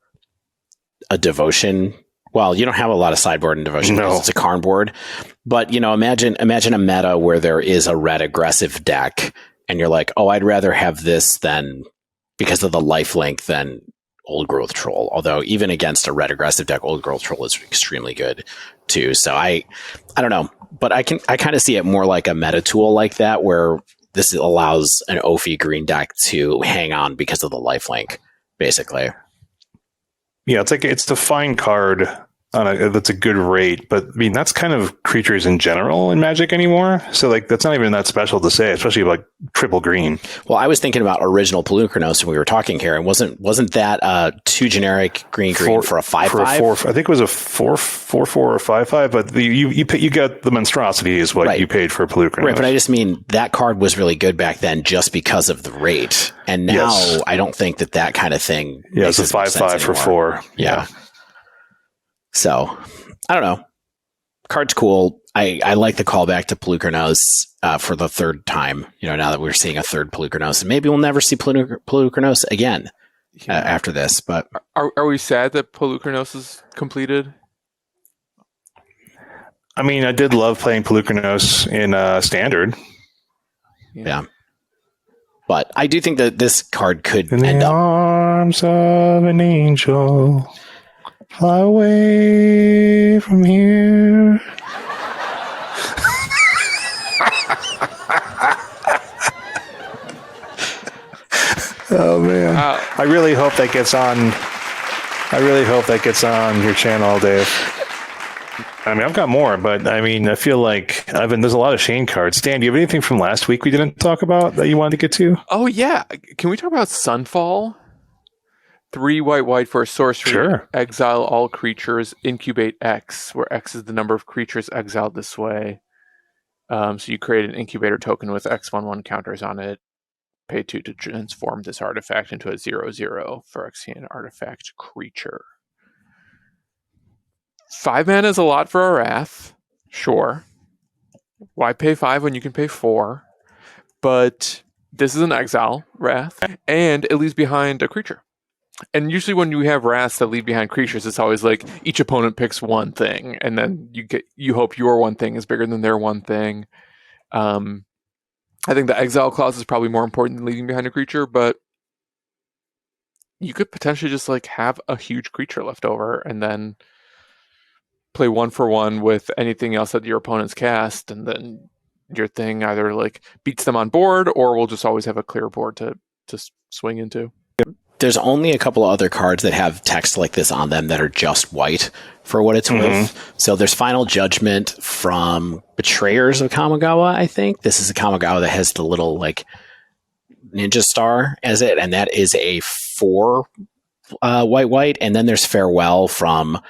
a Devotion. Well, you don't have a lot of sideboard in Devotion because it's a Karn board. But, imagine a meta where there is a red aggressive deck and you're like, oh, I'd rather have this than because of the lifelink than Old Growth Troll. Although even against a red aggressive deck, Old Growth Troll is extremely good too. So I don't know, but I kind of see it more like a meta tool like that, where this allows an Ophi green deck to hang on because of the lifelink, basically. Yeah, it's the fine card that's a good rate, but I mean that's kind of creatures in general in Magic anymore. So like that's not even that special to say, especially like triple green. Well, I was thinking about original Polukranos when we were talking here, and wasn't that 2 generic green for a 5/5? I think it was a 4/4 or 5/5, but you got the monstrosity is what you paid for Polukranos. Right, but I just mean that card was really good back then just because of the rate, and now I don't think that kind of thing. Yeah, it's a 5/5 for 4. Yeah. So, I don't know. Card's cool. I like the callback to Polukranos for the third time, now that we're seeing a third Polukranos. And maybe we'll never see Polukranos again after this. But Are we sad that Polukranos is completed? I mean, I did love playing Polukranos in Standard. Yeah. But I do think that this card could In end the up. arms of an angel, fly away from here. Oh man! I really hope that gets on. I really hope that gets on your channel, Dave. I mean, I've got more, but I mean, I feel like there's a lot of Shane cards. Dan, do you have anything from last week we didn't talk about that you wanted to get to? Oh yeah, can we talk about Sunfall? 3 white for a sorcery. Sure. Exile all creatures. Incubate X, where X is the number of creatures exiled this way. So you create an incubator token with X/1/1 counters on it. Pay 2 to transform this artifact into a 0/0 Phyrexian artifact creature. 5 mana is a lot for a Wrath. Sure. Why pay 5 when you can pay 4? But this is an exile Wrath, and it leaves behind a creature. And usually when you have Wraths that leave behind creatures, it's always like each opponent picks one thing, and then you hope your one thing is bigger than their one thing. I think the exile clause is probably more important than leaving behind a creature, but you could potentially just like have a huge creature left over and then play 1-for-1 with anything else that your opponents cast, and then your thing either like beats them on board or will just always have a clear board to swing into. There's only a couple of other cards that have text like this on them that are just white for what it's worth. So there's Final Judgment from Betrayers of Kamigawa, I think. This is a Kamigawa that has the little like ninja star as it, and that is a 4 white. And then there's Farewell from,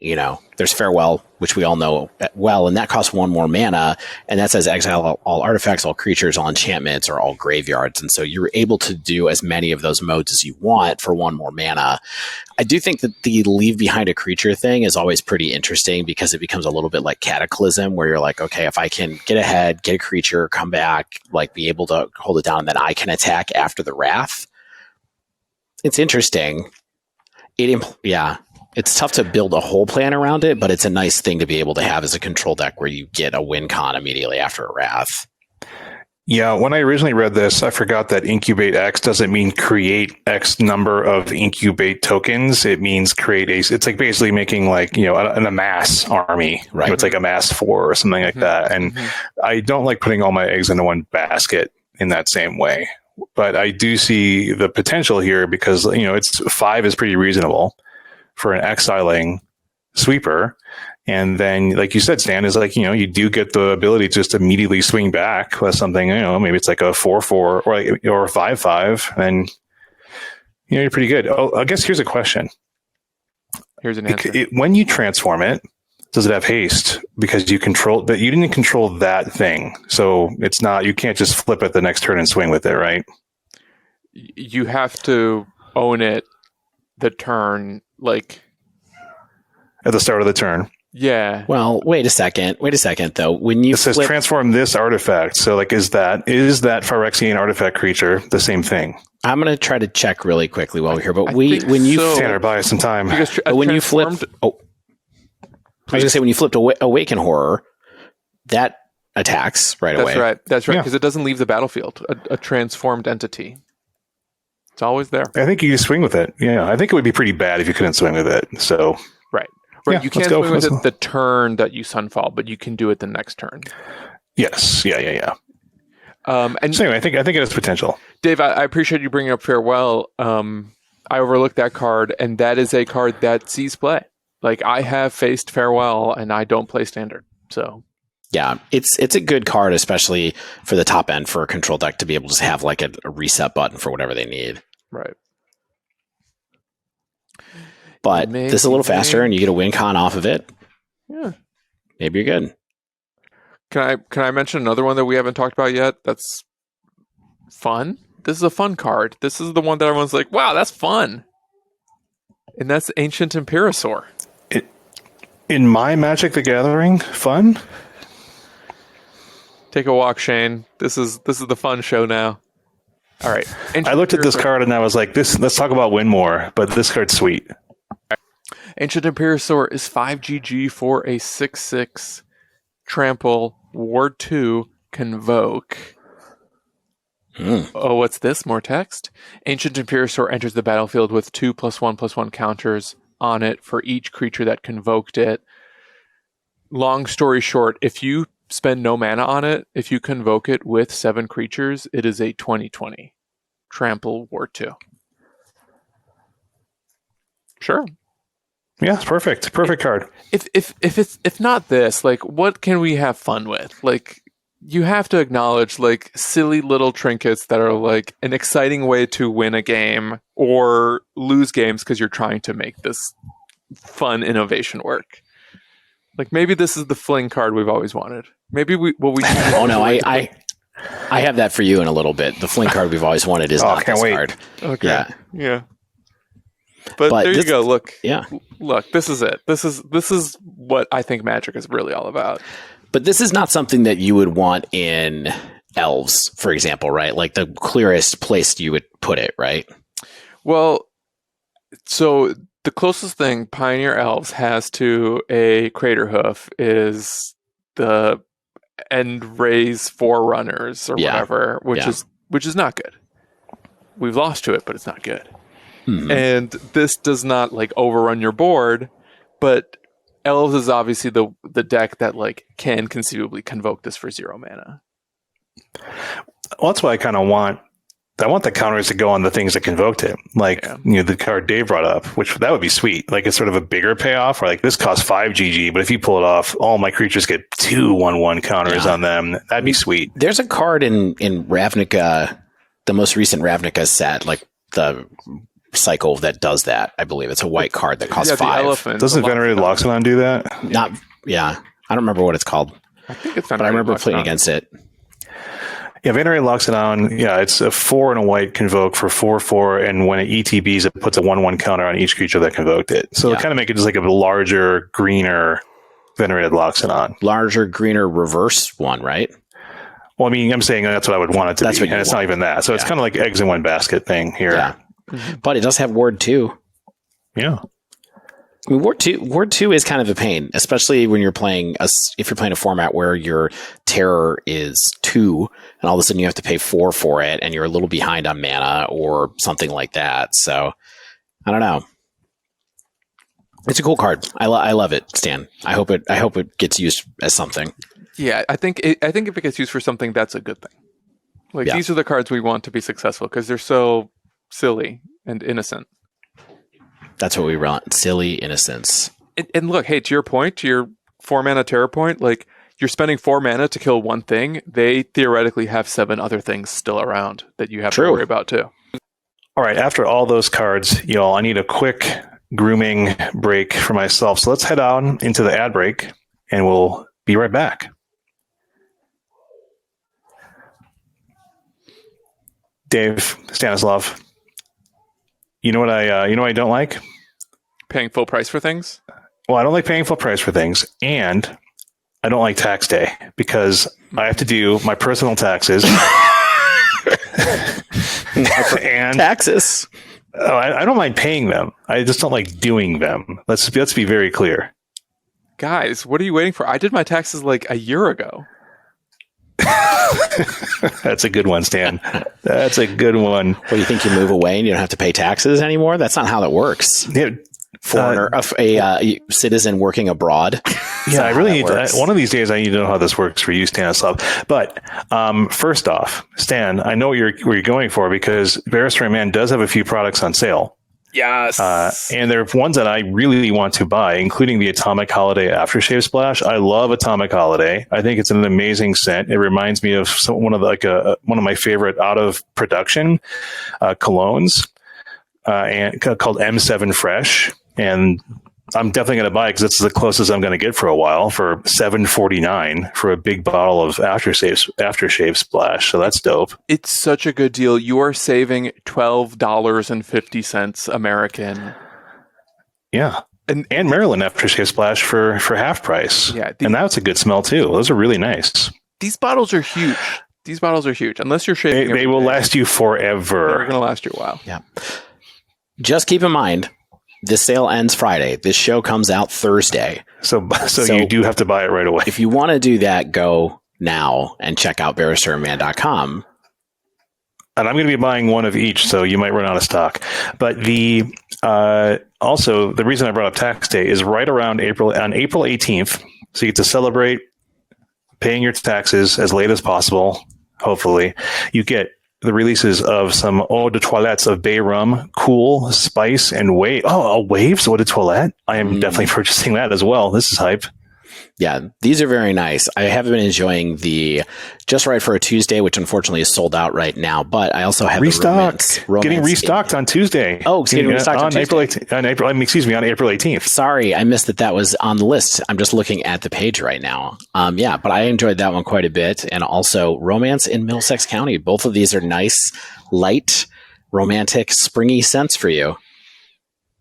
there's Farewell, which we all know well, and that costs 1 more mana, and that says exile all artifacts, all creatures, all enchantments, or all graveyards. And so you're able to do as many of those modes as you want for 1 more mana. I do think that the leave behind a creature thing is always pretty interesting because it becomes a little bit like Cataclysm, where you're like, okay, if I can get ahead, get a creature, come back, like be able to hold it down, and then I can attack after the Wrath. It's interesting. It's tough to build a whole plan around it, but it's a nice thing to be able to have as a control deck where you get a win con immediately after a Wrath. Yeah, when I originally read this, I forgot that incubate X doesn't mean create X number of incubate tokens. It means it's like basically making like, an amass army. Right. It's like amass 4 or something like that. And I don't like putting all my eggs into one basket in that same way. But I do see the potential here because, it's 5 is pretty reasonable for an exiling sweeper. And then, like you said, Stan, is like, you do get the ability to just immediately swing back with something, maybe it's like a 4/4 or a 5/5, and you're pretty good. Oh, I guess here's a question. Here's an answer. When you transform it, does it have haste? Because you didn't control that thing. So it's not, you can't just flip it the next turn and swing with it, right? You have to own it the turn, like at the start of the turn. Yeah. Well, wait a second though. When you it says transform this artifact, so like is that Phyrexian artifact creature the same thing? I'm going to try to check really quickly while we're here, but Tanner, buy us some time. When you flipped, I was going to say when you flipped Awaken Horror, that attacks right away. That's right, because it doesn't leave the battlefield. A transformed entity. It's always there. I think you can swing with it. Yeah, I think it would be pretty bad if you couldn't swing with it. So right. Yeah, you can't swing with it the turn that you Sunfall, but you can do it the next turn. Yes. Yeah. And so anyway, I think it has potential. Dave, I appreciate you bringing up Farewell. I overlooked that card, and that is a card that sees play. Like, I have faced Farewell, and I don't play Standard. So yeah, it's a good card, especially for the top end for a control deck to be able to have like a reset button for whatever they need. Right. But this is a little faster, and you get a win con off of it. Yeah. Maybe you're good. Can I mention another one that we haven't talked about yet? That's fun. This is a fun card. This is the one that everyone's like, "Wow, that's fun," and that's Ancient Imperiosaur. In my Magic the Gathering, fun. Take a walk, Shane. This is the fun show now. All right. I looked at this card and I was like, let's talk about win more, but this card's sweet. Ancient Imperiosaur is 5 GG for a 6/6 trample, ward 2, convoke. Oh, what's this? More text? Ancient Imperiosaur enters the battlefield with 2+1/+1 counters on it for each creature that convoked it. Long story short, if you spend no mana on it, if you convoke it with 7 creatures, it is a 20/20. Trample, ward 2. Sure. Yeah, it's perfect. Perfect card. If not this, like, what can we have fun with? Like, you have to acknowledge, like, silly little trinkets that are like an exciting way to win a game or lose games because you're trying to make this fun innovation work. Like, maybe this is the fling card we've always wanted. Maybe we Oh no, I have that for you in a little bit. The fling card we've always wanted is not this card. Okay. Yeah. But there you go. Look. Yeah. Look, this is it. This is what I think Magic is really all about. But this is not something that you would want in Elves, for example, right? Like the clearest place you would put it, right? Well, so the closest thing Pioneer Elves has to a Crater Hoof is the End Raise Forerunners or whatever, which is not good. We've lost to it, but it's not good. Mm-hmm. And this does not like overrun your board, but Elves is obviously the deck that like can conceivably convoke this for 0 mana. Well, that's what I kind of want. I want the counters to go on the things that convoked it. Like, the card Dave brought up, which that would be sweet. Like, it's sort of a bigger payoff where like this costs 5 GG, but if you pull it off, all my creatures get 2 1/1 counters on them. That'd be sweet. There's a card in Ravnica, the most recent Ravnica set, like the cycle that does that. I believe it's a white card that costs 5. Doesn't Venerated Loxodon do that? I don't remember what it's called. I think it's but I remember playing against it. Yeah, Venerated Loxodon, it's a 4 and a white convoke for 4/4, and when it ETBs, it puts a 1/1 counter on each creature that convoked it. So it kind of make it just like a larger, greener Venerated Loxodon. Larger, greener reverse one, right? Well, I mean, I'm saying that's what I would want it to be, and it's not even that. So it's kind of like eggs in one basket thing here. Yeah. But it does have ward 2. Yeah. I mean, Ward 2 is kind of a pain, especially when you're playing if you're playing a format where your terror is 2, and all of a sudden you have to pay 4 for it, and you're a little behind on mana or something like that. So I don't know. It's a cool card. I love it, Stan. I hope it gets used as something. Yeah, I think if it gets used for something, that's a good thing. Like these are the cards we want to be successful because they're so silly and innocent. That's what we want. Silly innocence. And look, hey, to your point, to your 4 mana terror point, like you're spending 4 mana to kill one thing. They theoretically have 7 other things still around that you have to worry about too. All right. After all those cards, y'all, I need a quick grooming break for myself. So let's head on into the ad break and we'll be right back. Dave, Stanislav, you know what I don't like? Paying full price for things? Well, I don't like paying full price for things, and I don't like tax day because I have to do my personal taxes. And taxes. I don't mind paying them. I just don't like doing them. Let's be very clear. Guys, what are you waiting for? I did my taxes like a year ago. That's a good one, Stan. That's a good one. What, do you think you move away and you don't have to pay taxes anymore? That's not how that works. Yeah, Foreigner, a citizen working abroad. Yeah, I really need to. One of these days, I need to know how this works for you, Stanislav. But first off, Stan, I know where you're going for because Barrister Man does have a few products on sale. Yes. And there are ones that I really want to buy, including the Atomic Holiday Aftershave Splash. I love Atomic Holiday. I think it's an amazing scent. It reminds me of one of my favorite out of production colognes, and called M7 Fresh. And I'm definitely going to buy it because it's the closest I'm going to get for a while for $7.49 for a big bottle of aftershave splash. So that's dope. It's such a good deal. You are saving $12.50 American. Yeah. And Maryland aftershave splash for half price. Yeah. And that's a good smell too. Those are really nice. These bottles are huge. Unless you're shaving. They will last you forever. They're going to last you a while. Yeah. Just keep in mind, This sale ends Friday. This show comes out Thursday. So you do have to buy it right away. If you want to do that, go now and check out barristerandman.com. And I'm going to be buying one of each, so you might run out of stock. But also the reason I brought up tax day is right around April 18th. So you get to celebrate paying your taxes as late as possible. Hopefully, you get the releases of some eau de toilettes of bay rum, cool, spice, and wave. Oh, a waves eau de toilette. I am definitely purchasing that as well. This is hype. Yeah, these are very nice. I have been enjoying the Just Right for a Tuesday, which unfortunately is sold out right now. But I also have Restocked. Getting restocked on Tuesday. Oh, it's getting restocked on April 18th. On April 18th. Sorry, I missed that was on the list. I'm just looking at the page right now. Yeah, but I enjoyed that one quite a bit. And also Romance in Middlesex County. Both of these are nice, light, romantic, springy scents for you.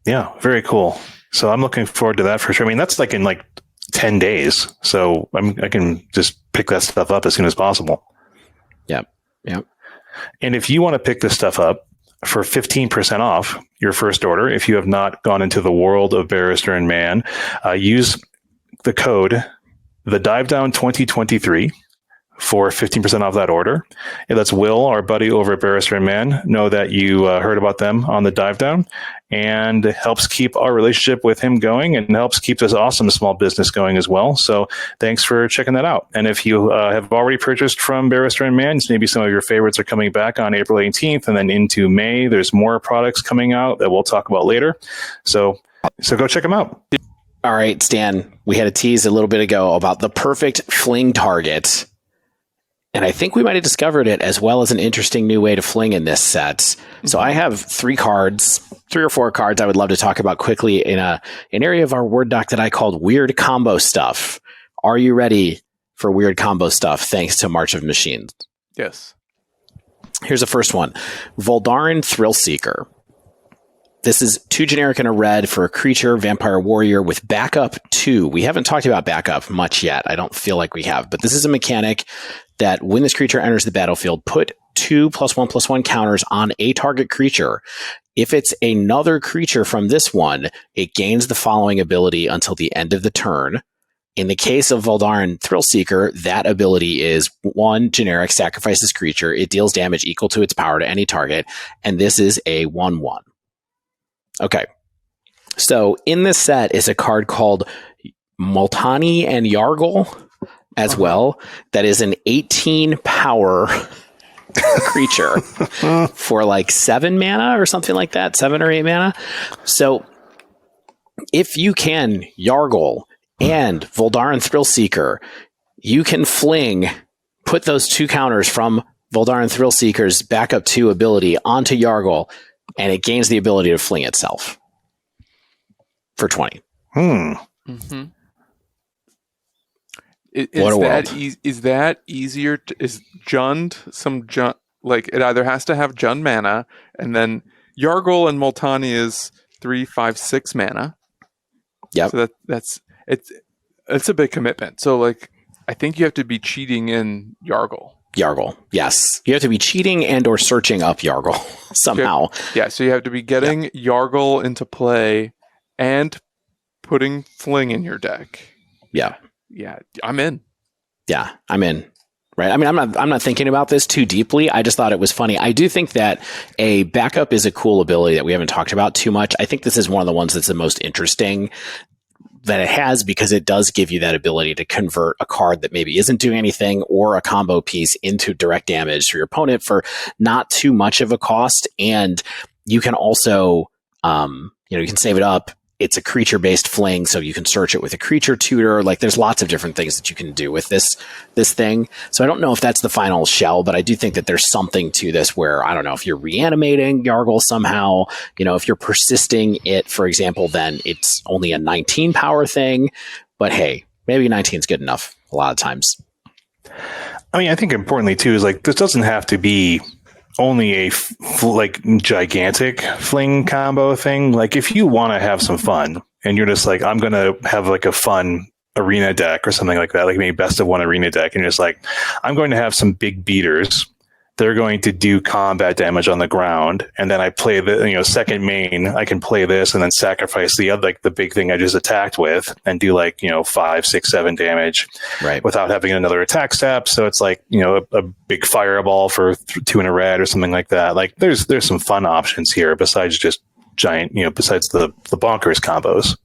Yeah, very cool. So I'm looking forward to that for sure. I mean, that's like in 10 days. So I can just pick that stuff up as soon as possible. Yep. And if you want to pick this stuff up for 15% off your first order, if you have not gone into the world of Barrister and Man, use the code TheDiveDown2023 for 15% off that order. And that's Will, our buddy over at Barrister and Man, know that you heard about them on the Dive Down, and it helps keep our relationship with him going and helps keep this awesome small business going as well. So thanks for checking that out. And if you have already purchased from Barrister and Man, maybe some of your favorites are coming back on April 18th and then into May. There's more products coming out that we'll talk about later. So go check them out. All right, Stan, we had a tease a little bit ago about the perfect fling target. And I think we might have discovered it as well as an interesting new way to fling in this set. So I have 3 or 4 cards I would love to talk about quickly in an area of our Word doc that I called Weird Combo Stuff. Are you ready for Weird Combo Stuff thanks to March of Machines? Yes. Here's the first one. Voldaren Thrillseeker. This is 2 generic and a red for a creature, vampire warrior with backup 2. We haven't talked about backup much yet. I don't feel like we have, but this is a mechanic that when this creature enters the battlefield, put 2 +1/+1 counters on a target creature. If it's another creature from this one, it gains the following ability until the end of the turn. In the case of Voldaren Thrillseeker, that ability is 1 generic, sacrifices creature. It deals damage equal to its power to any target, and this is a 1/1. Okay. So in this set is a card called Multani and Yargle as well. That is an 18 power creature for 7 mana or something like that, 7 or 8 mana. So if you can Yargle and Voldaren Thrillseeker, you can put those 2 counters from Voldaren Thrillseeker's backup 2 ability onto Yargle, and it gains the ability to fling itself for 20. Mm-hmm. Is that easier? Is Jund it either has to have Jund mana, and then Yargle and Multani is 3, 5, 6 mana. Yep. So it's a big commitment. So I think you have to be cheating in Yargle. Yes. You have to be cheating and or searching up Yargle somehow. So you have to be getting Yargle into play and putting Fling in your deck. Yeah, I'm in. Yeah, I'm in. Right. I mean, I'm not thinking about this too deeply. I just thought it was funny. I do think that a backup is a cool ability that we haven't talked about too much. I think this is one of the ones that's the most interesting that it has, because it does give you that ability to convert a card that maybe isn't doing anything or a combo piece into direct damage for your opponent for not too much of a cost. And you can also, you can save it up. It's a creature-based fling, so you can search it with a creature tutor. There's lots of different things that you can do with this thing. So I don't know if that's the final shell, but I do think that there's something to this where, I don't know, if you're reanimating Yargle somehow, if you're persisting it, for example, then it's only a 19 power thing. But hey, maybe 19 is good enough a lot of times. I mean, I think importantly, too, is this doesn't have to be only a gigantic fling combo thing. If you want to have some fun and you're just I'm going to have a fun arena deck or something like that, maybe best of 1 arena deck, and you're just I'm going to have some big beaters they're going to do combat damage on the ground, and then I play the second main. I can play this and then sacrifice the other, like the big thing I just attacked with, and do 5, 6, 7 damage, Right. without having another attack step. So it's like a big fireball for 2 in a red or something like that. Like there's some fun options here besides just giant, besides the bonkers combos.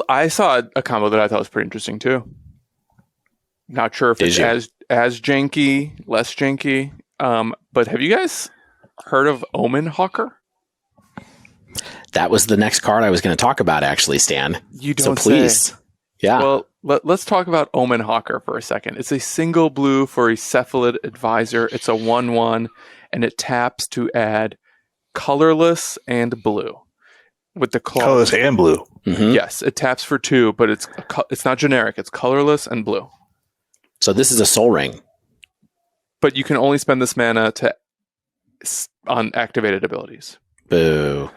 I saw a combo that I thought was pretty interesting too. Not sure if it's as janky, less janky. But have you guys heard of Omen Hawker? That was the next card I was going to talk about, actually, Stan. You don't so please. say. Yeah. Well, let's talk about Omen Hawker for a second. It's a single blue for a Cephalid Advisor. It's a 1/1, and it taps to add colorless and blue. With the claw. Colorless and blue. Mm-hmm. Yes, it taps for 2, but it's not generic. It's colorless and blue. So this is a Soul Ring. But you can only spend this mana on activated abilities. Boo.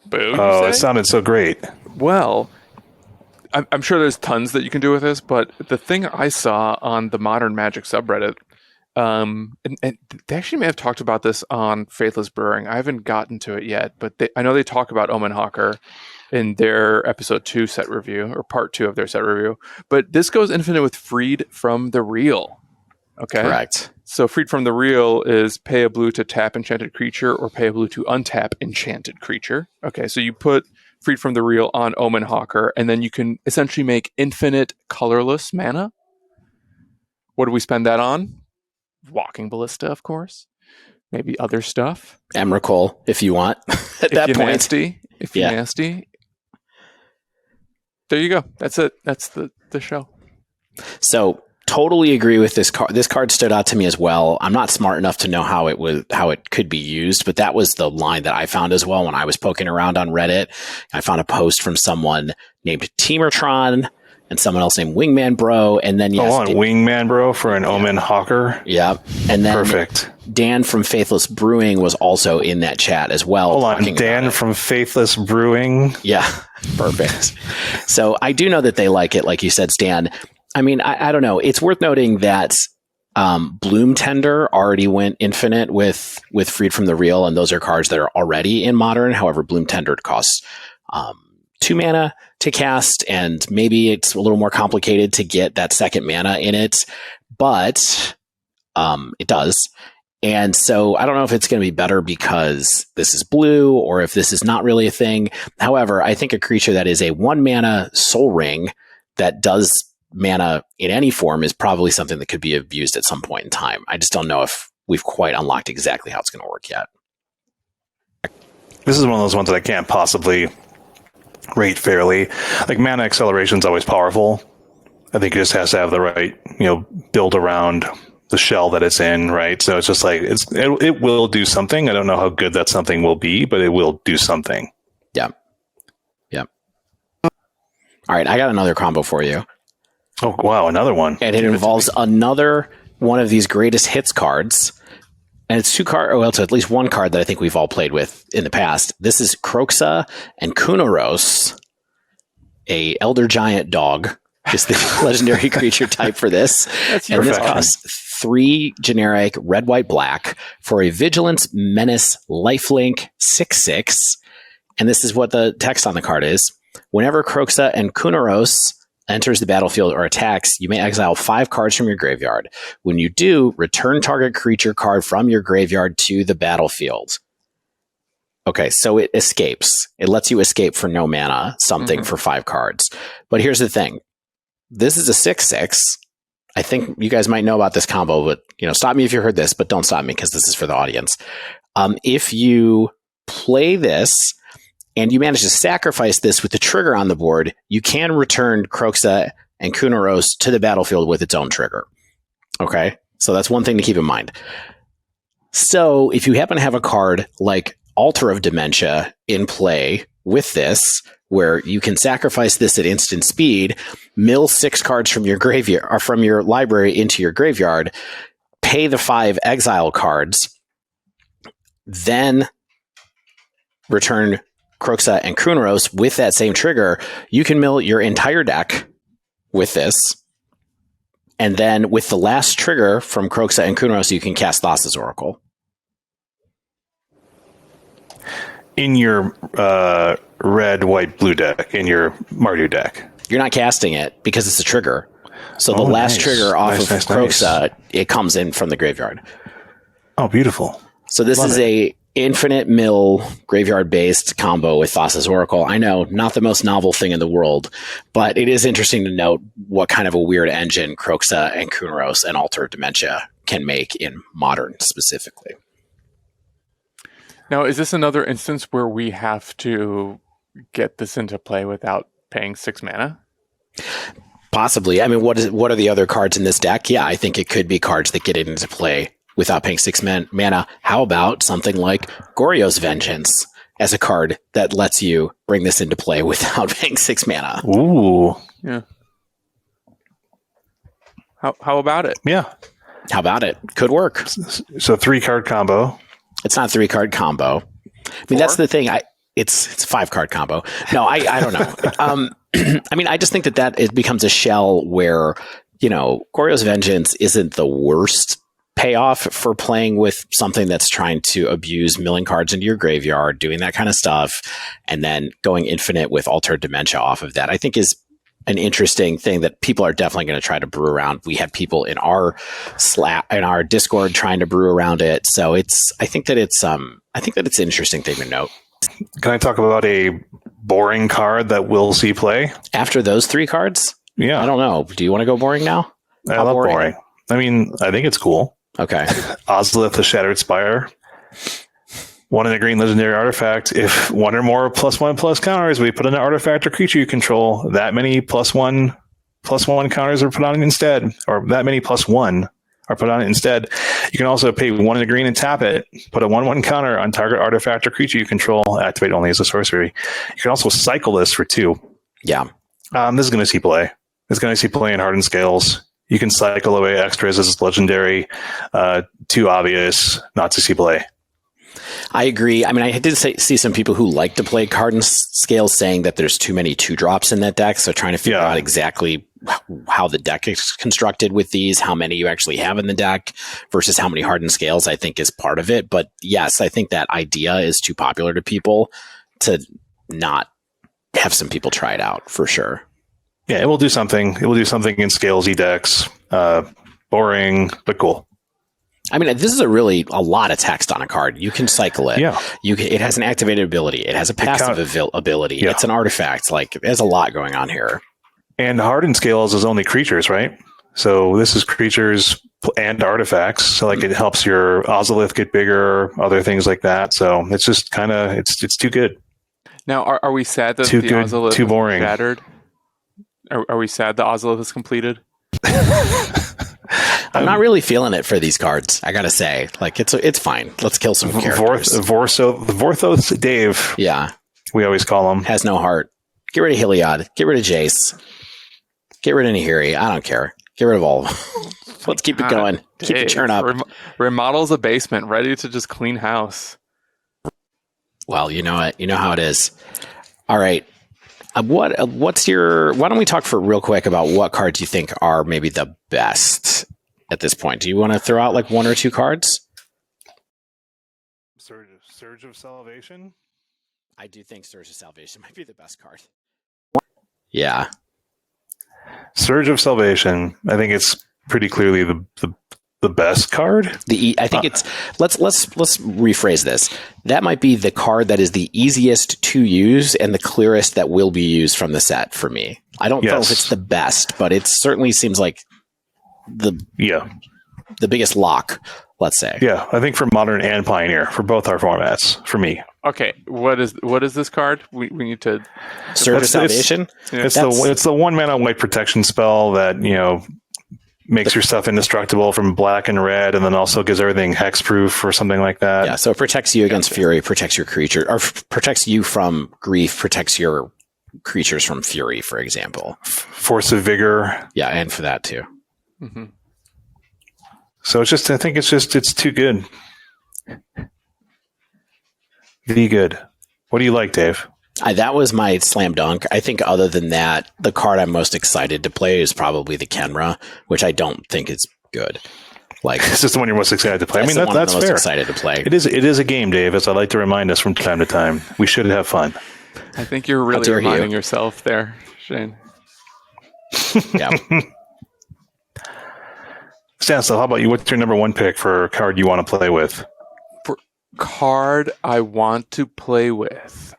Boo. Oh, it sounded so great. Well, I'm sure there's tons that you can do with this, but the thing I saw on the Modern Magic subreddit, and they actually may have talked about this on Faithless Brewing. I haven't gotten to it yet, but I know they talk about Omen Hawker in their episode 2 set review, or part 2 of their set review. But this goes infinite with Freed from the Real. Okay? Correct. So Freed from the Real is pay a blue to tap enchanted creature or pay a blue to untap enchanted creature. Okay, so you put Freed from the Real on Omen Hawker, and then you can essentially make infinite colorless mana. What do we spend that on? Walking Ballista, of course. Maybe other stuff. Emrakul, if you want. At that point. Nasty. If you're nasty. There you go. That's it. That's the show. So totally agree with this card. This card stood out to me as well. I'm not smart enough to know how it could be used, but that was the line that I found as well when I was poking around on Reddit. I found a post from someone named Teamertron and someone else named Wingman Bro, and then Wingman Bro for an Omen Hawker. Yeah, and then perfect. Dan from Faithless Brewing was also in that chat as well. Hold on, Dan from Faithless Brewing. Yeah, perfect. So I do know that they like it, like you said, Stan. I mean, I don't know. It's worth noting that Bloom Tender already went infinite with Freed from the Real, and those are cards that are already in Modern. However, Bloom Tender costs 2 mana to cast, and maybe it's a little more complicated to get that second mana in it, but it does. And so I don't know if it's going to be better because this is blue or if this is not really a thing. However, I think a creature that is a 1 mana Soul Ring that does mana in any form is probably something that could be abused at some point in time. I just don't know if we've quite unlocked exactly how it's going to work yet. This is one of those ones that I can't possibly rate fairly. Like, mana acceleration is always powerful. I think it just has to have the right, build around the shell that it's in, right? So it's just like, it will do something. I don't know how good that something will be, but it will do something. Yeah. Yeah. All right, I got another combo for you. Oh, wow, another one. And it involves another one of these greatest hits cards. And it's it's at least one card that I think we've all played with in the past. This is Kroxa and Kunoros, a Elder Giant dog, is the legendary creature type for this. And this costs 3 generic red, white, black for a Vigilance, Menace, Lifelink 6/6. And this is what the text on the card is. Whenever Kroxa and Kunoros enters the battlefield or attacks, you may exile 5 cards from your graveyard. When you do, return target creature card from your graveyard to the battlefield. Okay, so it escapes. It lets you escape for no mana, something for 5 cards. But here's the thing. This is a 6/6. I think you guys might know about this combo, but stop me if you heard this, but don't stop me because this is for the audience. If you play this, and you manage to sacrifice this with the trigger on the board, you can return Kroxa and Kunoros to the battlefield with its own trigger. Okay? So that's one thing to keep in mind. So if you happen to have a card like Altar of Dementia in play with this, where you can sacrifice this at instant speed, mill 6 cards from your graveyard or from your library into your graveyard, pay the 5 exile cards, then return Kroxa and Kunoros with that same trigger, you can mill your entire deck with this And then with the last trigger from Kroxa and Kunoros, you can cast Thassa's Oracle. In your red, white, blue deck, in your Mardu deck. You're not casting it because it's a trigger. So the last trigger off of Kroxa, it comes in from the graveyard. Oh, beautiful. So this is a infinite mill graveyard-based combo with Thassa's Oracle. I know, not the most novel thing in the world, but it is interesting to note what kind of a weird engine Kroxa and Kunoros and Altar of Dementia can make in Modern specifically. Now, is this another instance where we have to get this into play without paying 6 mana? Possibly. I mean, what are the other cards in this deck? Yeah, I think it could be cards that get it into play without paying 6 mana. How about something like Goryo's Vengeance as a card that lets you bring this into play without paying 6 mana? Ooh. Yeah. How about it? Yeah. How about it? Could work. So 3-card combo. It's not a 3-card combo. I mean, that's the thing. It's a 5-card combo. No, I don't know. I mean, I just think that it becomes a shell where, Goryo's Vengeance isn't the worst payoff for playing with something that's trying to abuse milling cards into your graveyard, doing that kind of stuff, and then going infinite with Altar of Dementia off of that, I think is an interesting thing that people are definitely going to try to brew around. We have people in our Discord trying to brew around it. So I think that it's an interesting thing to note. Can I talk about a boring card that will see play? After those 3 cards? Yeah. I don't know. Do you want to go boring now? I love boring. I mean, I think it's cool. Okay. Ozolith, the Shattered Spire. 1 in a green legendary artifact. If 1 or more +1/+1 counters, we put in an artifact or creature you control, that many +1/+1 counters are put on it instead, or that many +1 are put on it instead. You can also pay 1 in a green and tap it, put a 1/1 counter on target artifact or creature you control, activate only as a sorcery. You can also cycle this for 2. Yeah. This is going to see play. It's going to see play in Hardened Scales. You can cycle away extras as legendary. Too obvious not to see play. I agree. I mean, I did see some people who like to play Hardened Scales saying that there's too many 2-drops in that deck. So trying to figure out exactly how the deck is constructed with these, how many you actually have in the deck versus how many Hardened Scales, I think is part of it. But yes, I think that idea is too popular to people to not have some people try it out for sure. Yeah, it will do something. It will do something in Scalesy decks. Boring, but cool. I mean, this is a lot of text on a card. You can cycle it. Yeah. It has an activated ability. It has a passive ability. Yeah. It's an artifact. Like, there's a lot going on here. And Hardened Scales is only creatures, right? So this is creatures and artifacts. So like it helps your Ozolith get bigger, other things like that. So it's just kind of, it's too good. Now, are we sad that too the good, Ozolith too boring. is shattered? Are we sad the Ozolith is completed? I'm not really feeling it for these cards. I gotta say, like it's fine. Let's kill some characters. Vorthos Dave. Yeah, we always call him. Has no heart. Get rid of Heliod. Get rid of Jace. Get rid of Nihiri. I don't care. Get rid of all of them. Let's keep it going. Keep the churn up. Remodels a basement, ready to just clean house. Well, you know it. You know how it is. All right. What's your? Why don't we talk for real quick about what cards you think are maybe the best at this point? Do you want to throw out like 1 or 2 cards? Surge of Salvation. I do think Surge of Salvation might be the best card. Yeah. Surge of Salvation. I think it's pretty clearly the best card. I think it's let's rephrase this. That might be the card that is the easiest to use and the clearest that will be used from the set for me. I don't know if it's the best, but it certainly seems like the biggest lock, let's say. Yeah, I think for Modern and Pioneer, for both our formats, for me. Okay, what is this card? We need to Surge of Salvation. It's the 1 mana white protection spell that makes your stuff indestructible from black and red, and then also gives everything hexproof or something like that. Yeah, so it protects you against fury, protects your creature, or protects you from grief, protects your creatures from fury, for example. Force of Vigor. Yeah, and for that too. Mm-hmm. So it's too good. The good. What do you like, Dave? That was my slam dunk. I think other than that, the card I'm most excited to play is probably the Khenra, which I don't think is good. Like, Is this the one you're most excited to play? I mean, that's that's most fair. excited to play. It is a game, Dave, as I like to remind us from time to time. We should have fun. I think you're really dare reminding you. yourself there, Shane. Yeah. Stanislav, how about you? What's your number one pick for a card you want to play with? Card I want to play with.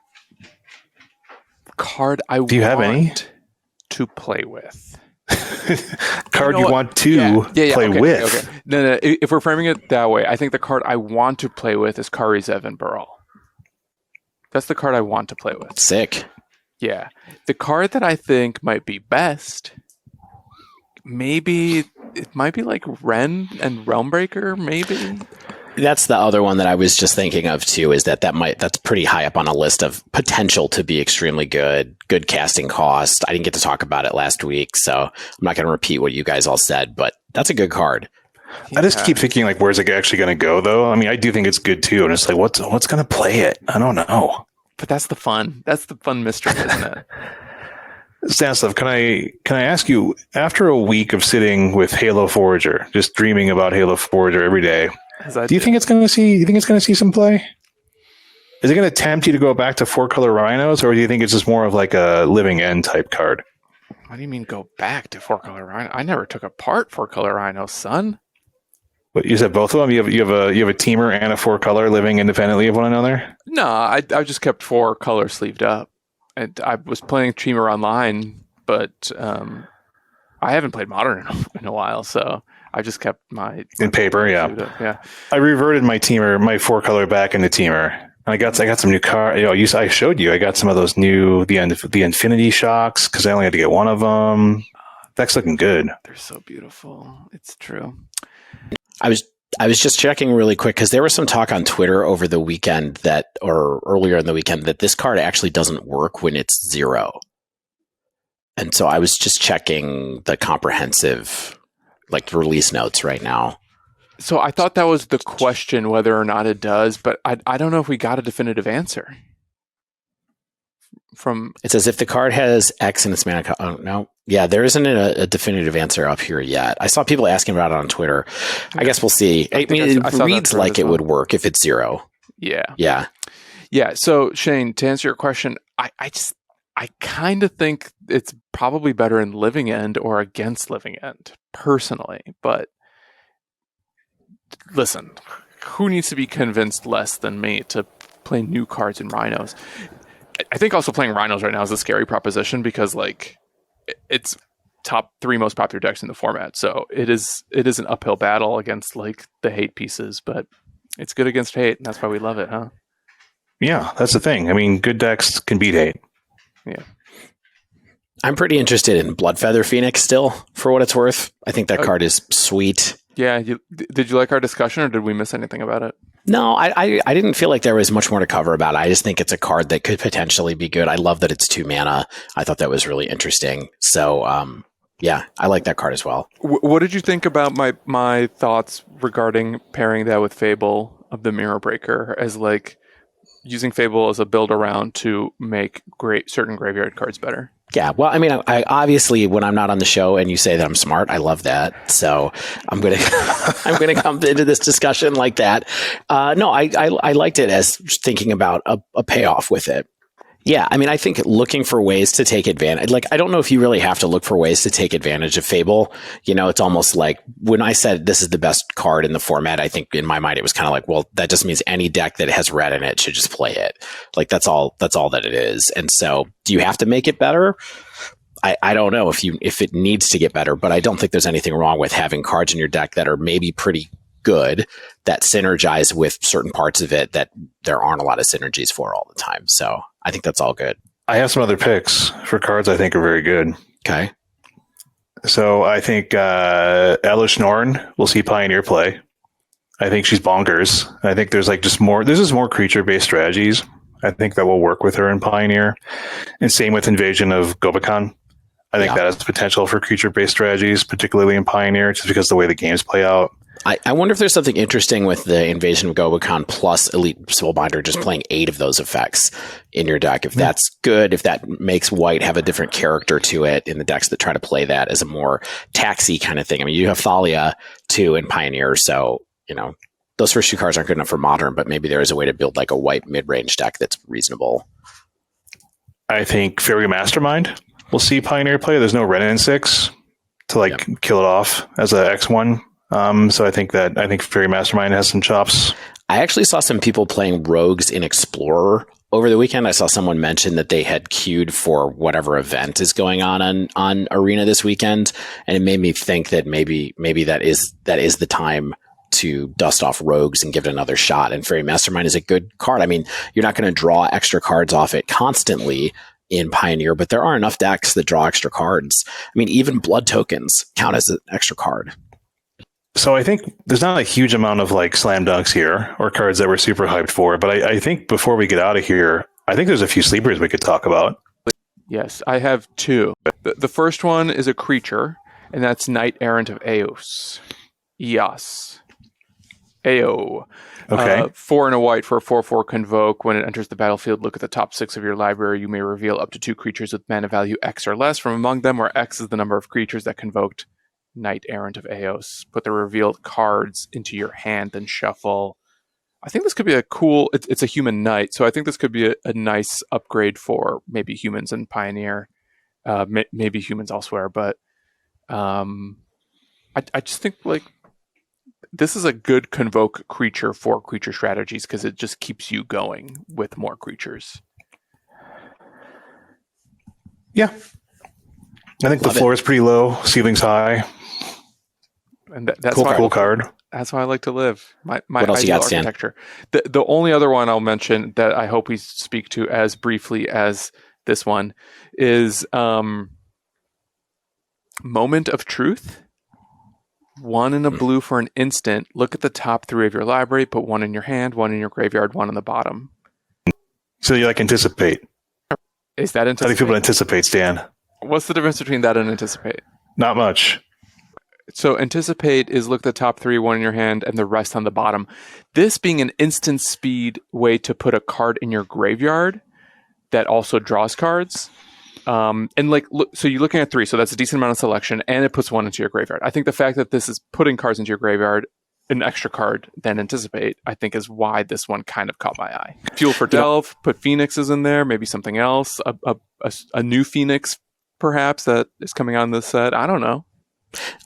Card I Do you have any? to play with. Card know you what? want to play okay, with. Okay. No, if we're framing it that way, I think the card I want to play with is Kari Zevin Burrell. That's the card I want to play with. Sick. Yeah. The card that I think might be best, maybe it might be like Ren and Realmbreaker, maybe. That's the other one that I was just thinking of too, is that's pretty high up on a list of potential to be extremely good casting cost. I didn't get to talk about it last week, so I'm not going to repeat what you guys all said, but that's a good card. I just keep thinking, like, where's it actually going to go, though? I mean, I do think it's good, too. And it's like, what's going to play it? I don't know. But that's the fun. That's the fun mystery, isn't it? Stanislav, can I ask you, after a week of sitting with Halo Forager, just dreaming about Halo Forager every day, do you think it's going to see some play? Is it going to tempt you to go back to 4-color rhinos, or do you think it's just more of like a living end type card? What do you mean go back to 4-color rhino? I never took apart 4-color rhinos, son. What, you said both of them? You have a teamer and a 4-color living independently of one another? No, I just kept 4-color sleeved up. And I was playing Teamer online, but I haven't played Modern in a while, so I just kept my in paper, yeah. Yeah. I reverted my teamer, my 4-color back into teamer. And I got some new car. I showed you. I got some of those new the Infinity Shocks because I only had to get one of them. That's looking good. They're so beautiful. It's true. I was just checking really quick because there was some talk on Twitter over the weekend or earlier in the weekend that this card actually doesn't work when it's 0. And so I was just checking the comprehensive release notes right now. So I thought that was the question, whether or not it does, but I don't know if we got a definitive answer. It says if the card has X in its mana. Oh, no. Yeah, there isn't a definitive answer up here yet. I saw people asking about it on Twitter. I guess we'll see. I mean, it reads like it would work if it's 0. Yeah. Yeah. Yeah. So Shane, to answer your question, I kind of think it's probably better in Living End or against Living End, personally. But listen, who needs to be convinced less than me to play new cards in Rhinos? I think also playing Rhinos right now is a scary proposition because it's top 3 most popular decks in the format. So it is an uphill battle against the hate pieces, but it's good against hate, and that's why we love it, huh? Yeah, that's the thing. I mean, good decks can beat hate. Yeah. I'm pretty interested in Bloodfeather Phoenix still, for what it's worth. I think that card is sweet. Yeah. Did you like our discussion, or did we miss anything about it? No, I didn't feel like there was much more to cover about it. I just think it's a card that could potentially be good. I love that it's 2 mana. I thought that was really interesting. So, yeah, I like that card as well. What did you think about my thoughts regarding pairing that with Fable of the Mirror Breaker as using Fable as a build around to make certain graveyard cards better? Yeah, well, I mean, I obviously, when I'm not on the show and you say that I'm smart, I love that. So I'm gonna come into this discussion like that. No, I liked it as thinking about a payoff with it. Yeah, I mean, I think looking for ways to take advantage. I don't know if you really have to look for ways to take advantage of Fable. It's almost like when I said this is the best card in the format, I think in my mind it was kind of like, well, that just means any deck that has red in it should just play it. That's all that it is. And so, do you have to make it better? I don't know if it needs to get better, but I don't think there's anything wrong with having cards in your deck that are maybe pretty good that synergize with certain parts of it that there aren't a lot of synergies for all the time. So I think that's all good. I have some other picks for cards I think are very good. Okay. So I think Elish Norn will see Pioneer play. I think she's bonkers. I think there's just more creature-based strategies. I think that will work with her in Pioneer. And same with Invasion of Gobakhan. I think that has potential for creature-based strategies, particularly in Pioneer, just because of the way the games play out. I wonder if there's something interesting with the Invasion of Gobakhan plus Elite Soulbinder, just playing 8 of those effects in your deck. If that's good, if that makes white have a different character to it in the decks that try to play that as a more taxi kind of thing. I mean, you have Thalia too in Pioneer, so, those first 2 cards aren't good enough for Modern, but maybe there is a way to build like a white mid-range deck that's reasonable. I think Fairy Mastermind will see Pioneer play. There's no Renin in 6 to kill it off as a X1. So I think Fairy Mastermind has some chops. I actually saw some people playing Rogues in Explorer over the weekend. I saw someone mention that they had queued for whatever event is going on Arena this weekend, and it made me think that maybe that is the time to dust off Rogues and give it another shot. And Fairy Mastermind is a good card. I mean, you're not going to draw extra cards off it constantly in Pioneer, but there are enough decks that draw extra cards. I mean, even Blood Tokens count as an extra card. So I think there's not a huge amount of slam dunks here or cards that we're super hyped for, but I think before we get out of here, I think there's a few sleepers we could talk about. Yes, I have 2. The first one is a creature, and that's Knight Errant of Eos. Eos. AO. Okay. 4 and a white for a 4/4 convoke. When it enters the battlefield, look at the top 6 of your library. You may reveal up to 2 creatures with mana value X or less from among them, where X is the number of creatures that convoked Knight Errant of Eos. Put the revealed cards into your hand, then shuffle. I think this could be a cool... It's a human knight, so I think this could be a nice upgrade for maybe humans in Pioneer. Maybe humans elsewhere, but I just think this is a good convoke creature for creature strategies because it just keeps you going with more creatures. Yeah. I think the floor is pretty low, ceiling's high. And that's cool card. That's how I like to live. My what else you got, architecture. The only other one I'll mention that I hope we speak to as briefly as this one is Moment of Truth. 1 in a blue for an instant. Look at the top 3 of your library. Put 1 in your hand, 1 in your graveyard, 1 on the bottom. So you anticipate. Is that anticipate? How do people anticipate, Stan? What's the difference between that and anticipate? Not much. So anticipate is look at the top 3, 1 in your hand, and the rest on the bottom. This being an instant speed way to put a card in your graveyard that also draws cards. So you're looking at 3, so that's a decent amount of selection, and it puts 1 into your graveyard. I think the fact that this is putting cards into your graveyard, an extra card than anticipate, I think is why this one kind of caught my eye. Fuel for Delve, put Phoenixes in there, maybe something else, a new Phoenix perhaps that is coming on this set. I don't know.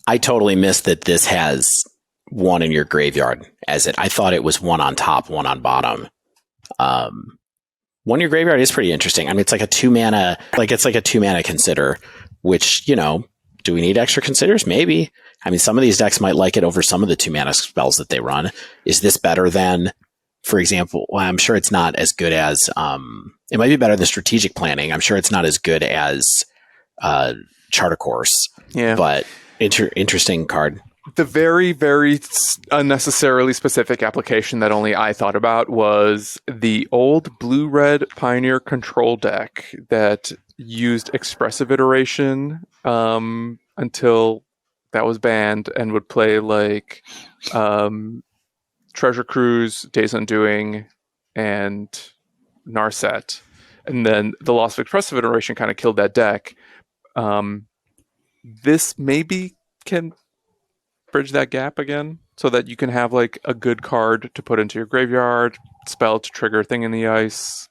I totally missed that this has 1 in your graveyard as it. I thought it was 1 on top, 1 on bottom. 1 in your graveyard is pretty interesting. I mean, it's like a 2 mana, consider, which, do we need extra considers? Maybe. I mean, some of these decks might like it over some of the 2 mana spells that they run. Is this better than, for example, I'm sure it's not as good as, it might be better than strategic planning. I'm sure it's not as good as Chart a Course. Yeah. But interesting card. The very, very unnecessarily specific application that only I thought about was the old blue-red Pioneer control deck that used expressive iteration until that was banned and would play Treasure Cruise, Days Undoing, and Narset. And then the loss of expressive iteration kind of killed that deck. This maybe can bridge that gap again so that you can have a good card to put into your graveyard, spell to trigger thing in the ice.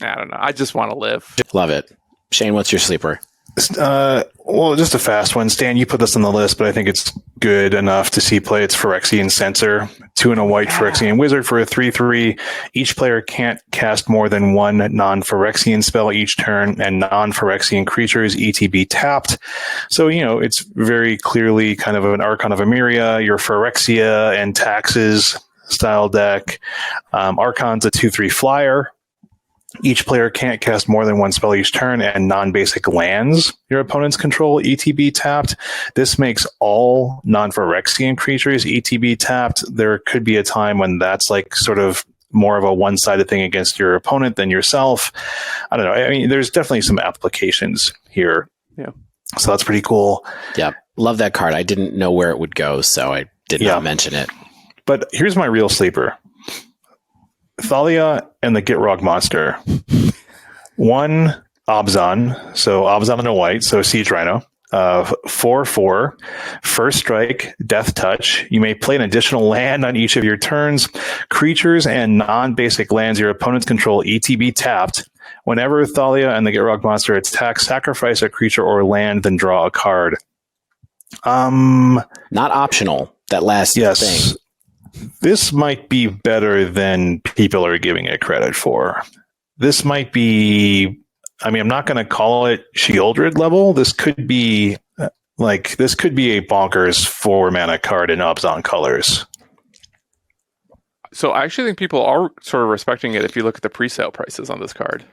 I don't know. I just want to live. Love it. Shane, what's your sleeper? Well, just a fast one. Stan, you put this on the list, but I think it's good enough to see play. It's Phyrexian Censor, 2 and a white Phyrexian Wizard for a 3/3. Each player can't cast more than 1 non-Phyrexian spell each turn, and non-Phyrexian creatures ETB tapped. So, it's very clearly kind of an Archon of Emeria, your Phyrexia and Taxes style deck. Archon's a 2/3 flyer. Each player can't cast more than 1 spell each turn, and non-basic lands your opponents control ETB tapped. This makes all non-Phyrexian creatures ETB tapped. There could be a time when that's sort of more of a one-sided thing against your opponent than yourself. I don't know. I mean, there's definitely some applications here. Yeah. So that's pretty cool. Yeah. Love that card. I didn't know where it would go, so I did not mention it. But here's my real sleeper. Thalia and the Gitrog monster. 1 Obzon, so Obzon and a white, so Siege Rhino. 4/4, first strike, death touch. You may play an additional land on each of your turns. Creatures and non-basic lands your opponents control ETB tapped. Whenever Thalia and the Gitrog monster attack, sacrifice a creature or land, then draw a card. Not optional. That last thing. This might be better than people are giving it credit for. This might be, I mean, I'm not going to call it Shieldred level. This could be a bonkers 4-mana card in Obzon colors. So I actually think people are sort of respecting it if you look at the pre-sale prices on this card.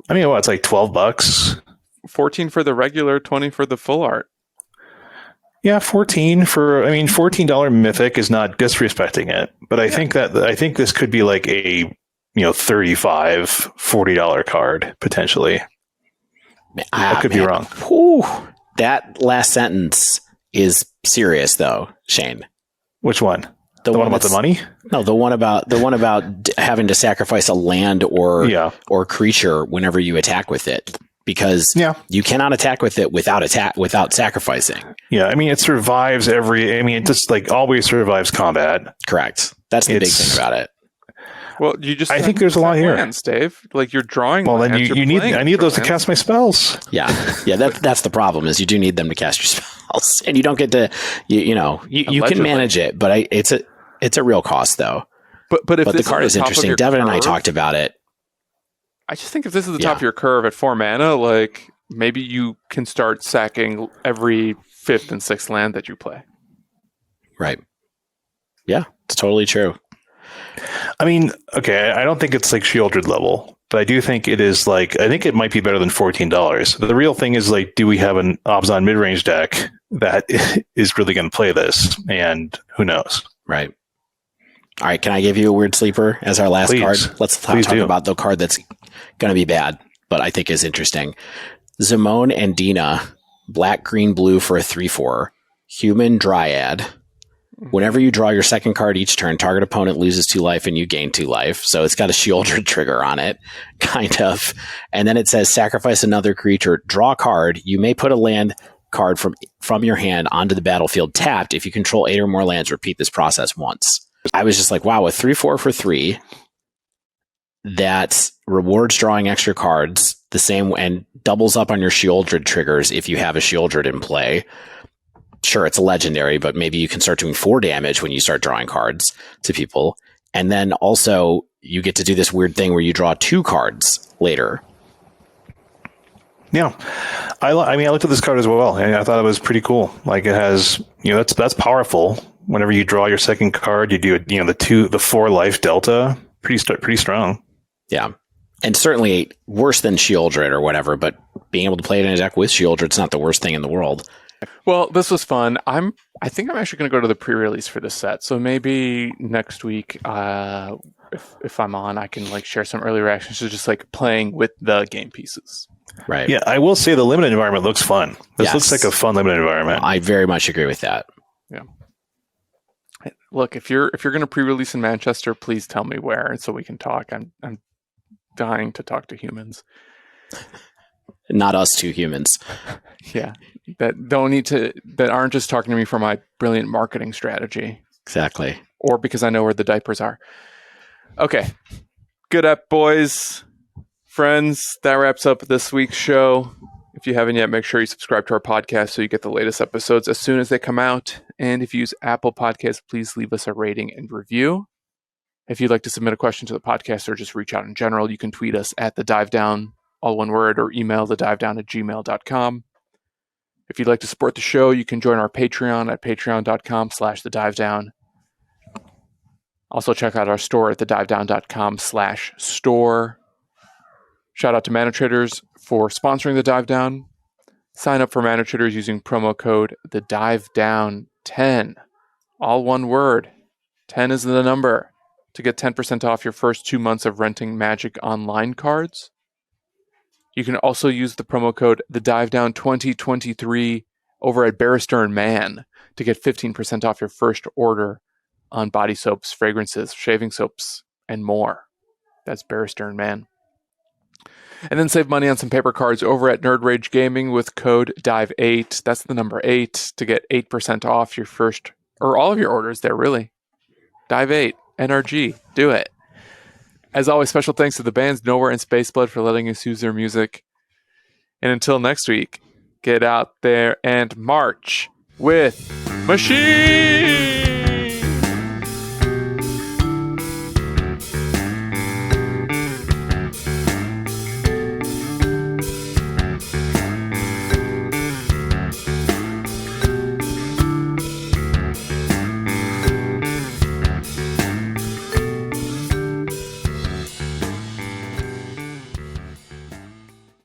I mean, it's like $12? 14 for the regular, 20 for the full art. Yeah, $14 Mythic is not disrespecting it, but I think this could be like a $35, $40 card potentially. I could be wrong. Whew. That last sentence is serious, though, Shane. Which one? The one about the money? No, the one about having to sacrifice a land or creature whenever you attack with it. Because you cannot attack with it without sacrificing. Yeah, I mean, it survives it just like always survives combat. Correct. That's the big thing about it. Well, I think there's a lot here, lands, Dave. Like you're drawing. Well, lands, then I need those to cast my spells. Yeah. That's the problem. Is you do need them to cast your spells, and you don't get to. You can manage it, but it's a real cost though. But the card is interesting. Devin and I talked about it. I just think if this is the top of your curve at 4 mana, like maybe you can start sacking every 5th and 6th land that you play. Right. Yeah, it's totally true. I mean, okay, I don't think it's like Shieldred level, but I do think it is I think it might be better than $14. The real thing is do we have an Obzon mid-range deck that is really going to play this? And who knows? Right. All right, can I give you a weird sleeper as our last card? Let's talk about the card that's going to be bad, but I think is interesting. Zimone and Dina, black, green, blue for a 3/4. Human Dryad. Whenever you draw your second card each turn, target opponent loses 2 life and you gain 2 life. So it's got a Shieldred trigger on it, kind of. And then it says sacrifice another creature, draw a card. You may put a land card from your hand onto the battlefield tapped. If you control 8 or more lands, repeat this process once. I was just like, wow, a 3/4 for 3 that rewards drawing extra cards the same and doubles up on your Shieldred triggers if you have a Shieldred in play. Sure, it's a legendary, but maybe you can start doing 4 damage when you start drawing cards to people. And then also you get to do this weird thing where you draw 2 cards later. Yeah. I looked at this card as well, and I thought it was pretty cool. Like it has, that's powerful. Whenever you draw your second card, you do the 4 life delta. Pretty strong. Yeah. And certainly worse than Shieldred or whatever, but being able to play it in a deck with Shieldred's not the worst thing in the world. Well, this was fun. I think I'm actually going to go to the pre-release for this set. So maybe next week, if I'm on, I can share some early reactions to just playing with the game pieces. Right. Yeah, I will say the limited environment looks fun. This looks like a fun limited environment. I very much agree with that. Yeah. Look, if you're going to pre-release in Manchester, please tell me where so we can talk. I'm dying to talk to humans. Not us 2 humans. Yeah. That aren't just talking to me for my brilliant marketing strategy. Exactly. Or because I know where the diapers are. Okay. Good up, boys. Friends, that wraps up this week's show. If you haven't yet, make sure you subscribe to our podcast so you get the latest episodes as soon as they come out. And if you use Apple Podcasts, please leave us a rating and review. If you'd like to submit a question to the podcast or just reach out in general, you can tweet us at the Dive Down, all one word, or email thedivedown@gmail.com. If you'd like to support the show, you can join our Patreon at patreon.com/thedivedown. Also check out our store at thedivedown.com/store. Shout out to Mana Traders for sponsoring the Dive Down. Sign up for Mana Traders using promo code THEDIVEDOWN10. All one word. 10 is the number. To get 10% off your first 2 months of renting Magic Online cards. You can also use the promo code THEDIVEDOWN2023 over at Bear Stearns Man to get 15% off your first order on body soaps, fragrances, shaving soaps, and more. That's Bear Stearns Man. And then save money on some paper cards over at Nerd Rage Gaming with code DIVE8. That's the number 8 to get 8% off your first, or all of your orders there, really. DIVE8, NRG, do it. As always, special thanks to the bands Nowhere and Spaceblood for letting us use their music. And until next week, get out there and march with Machine!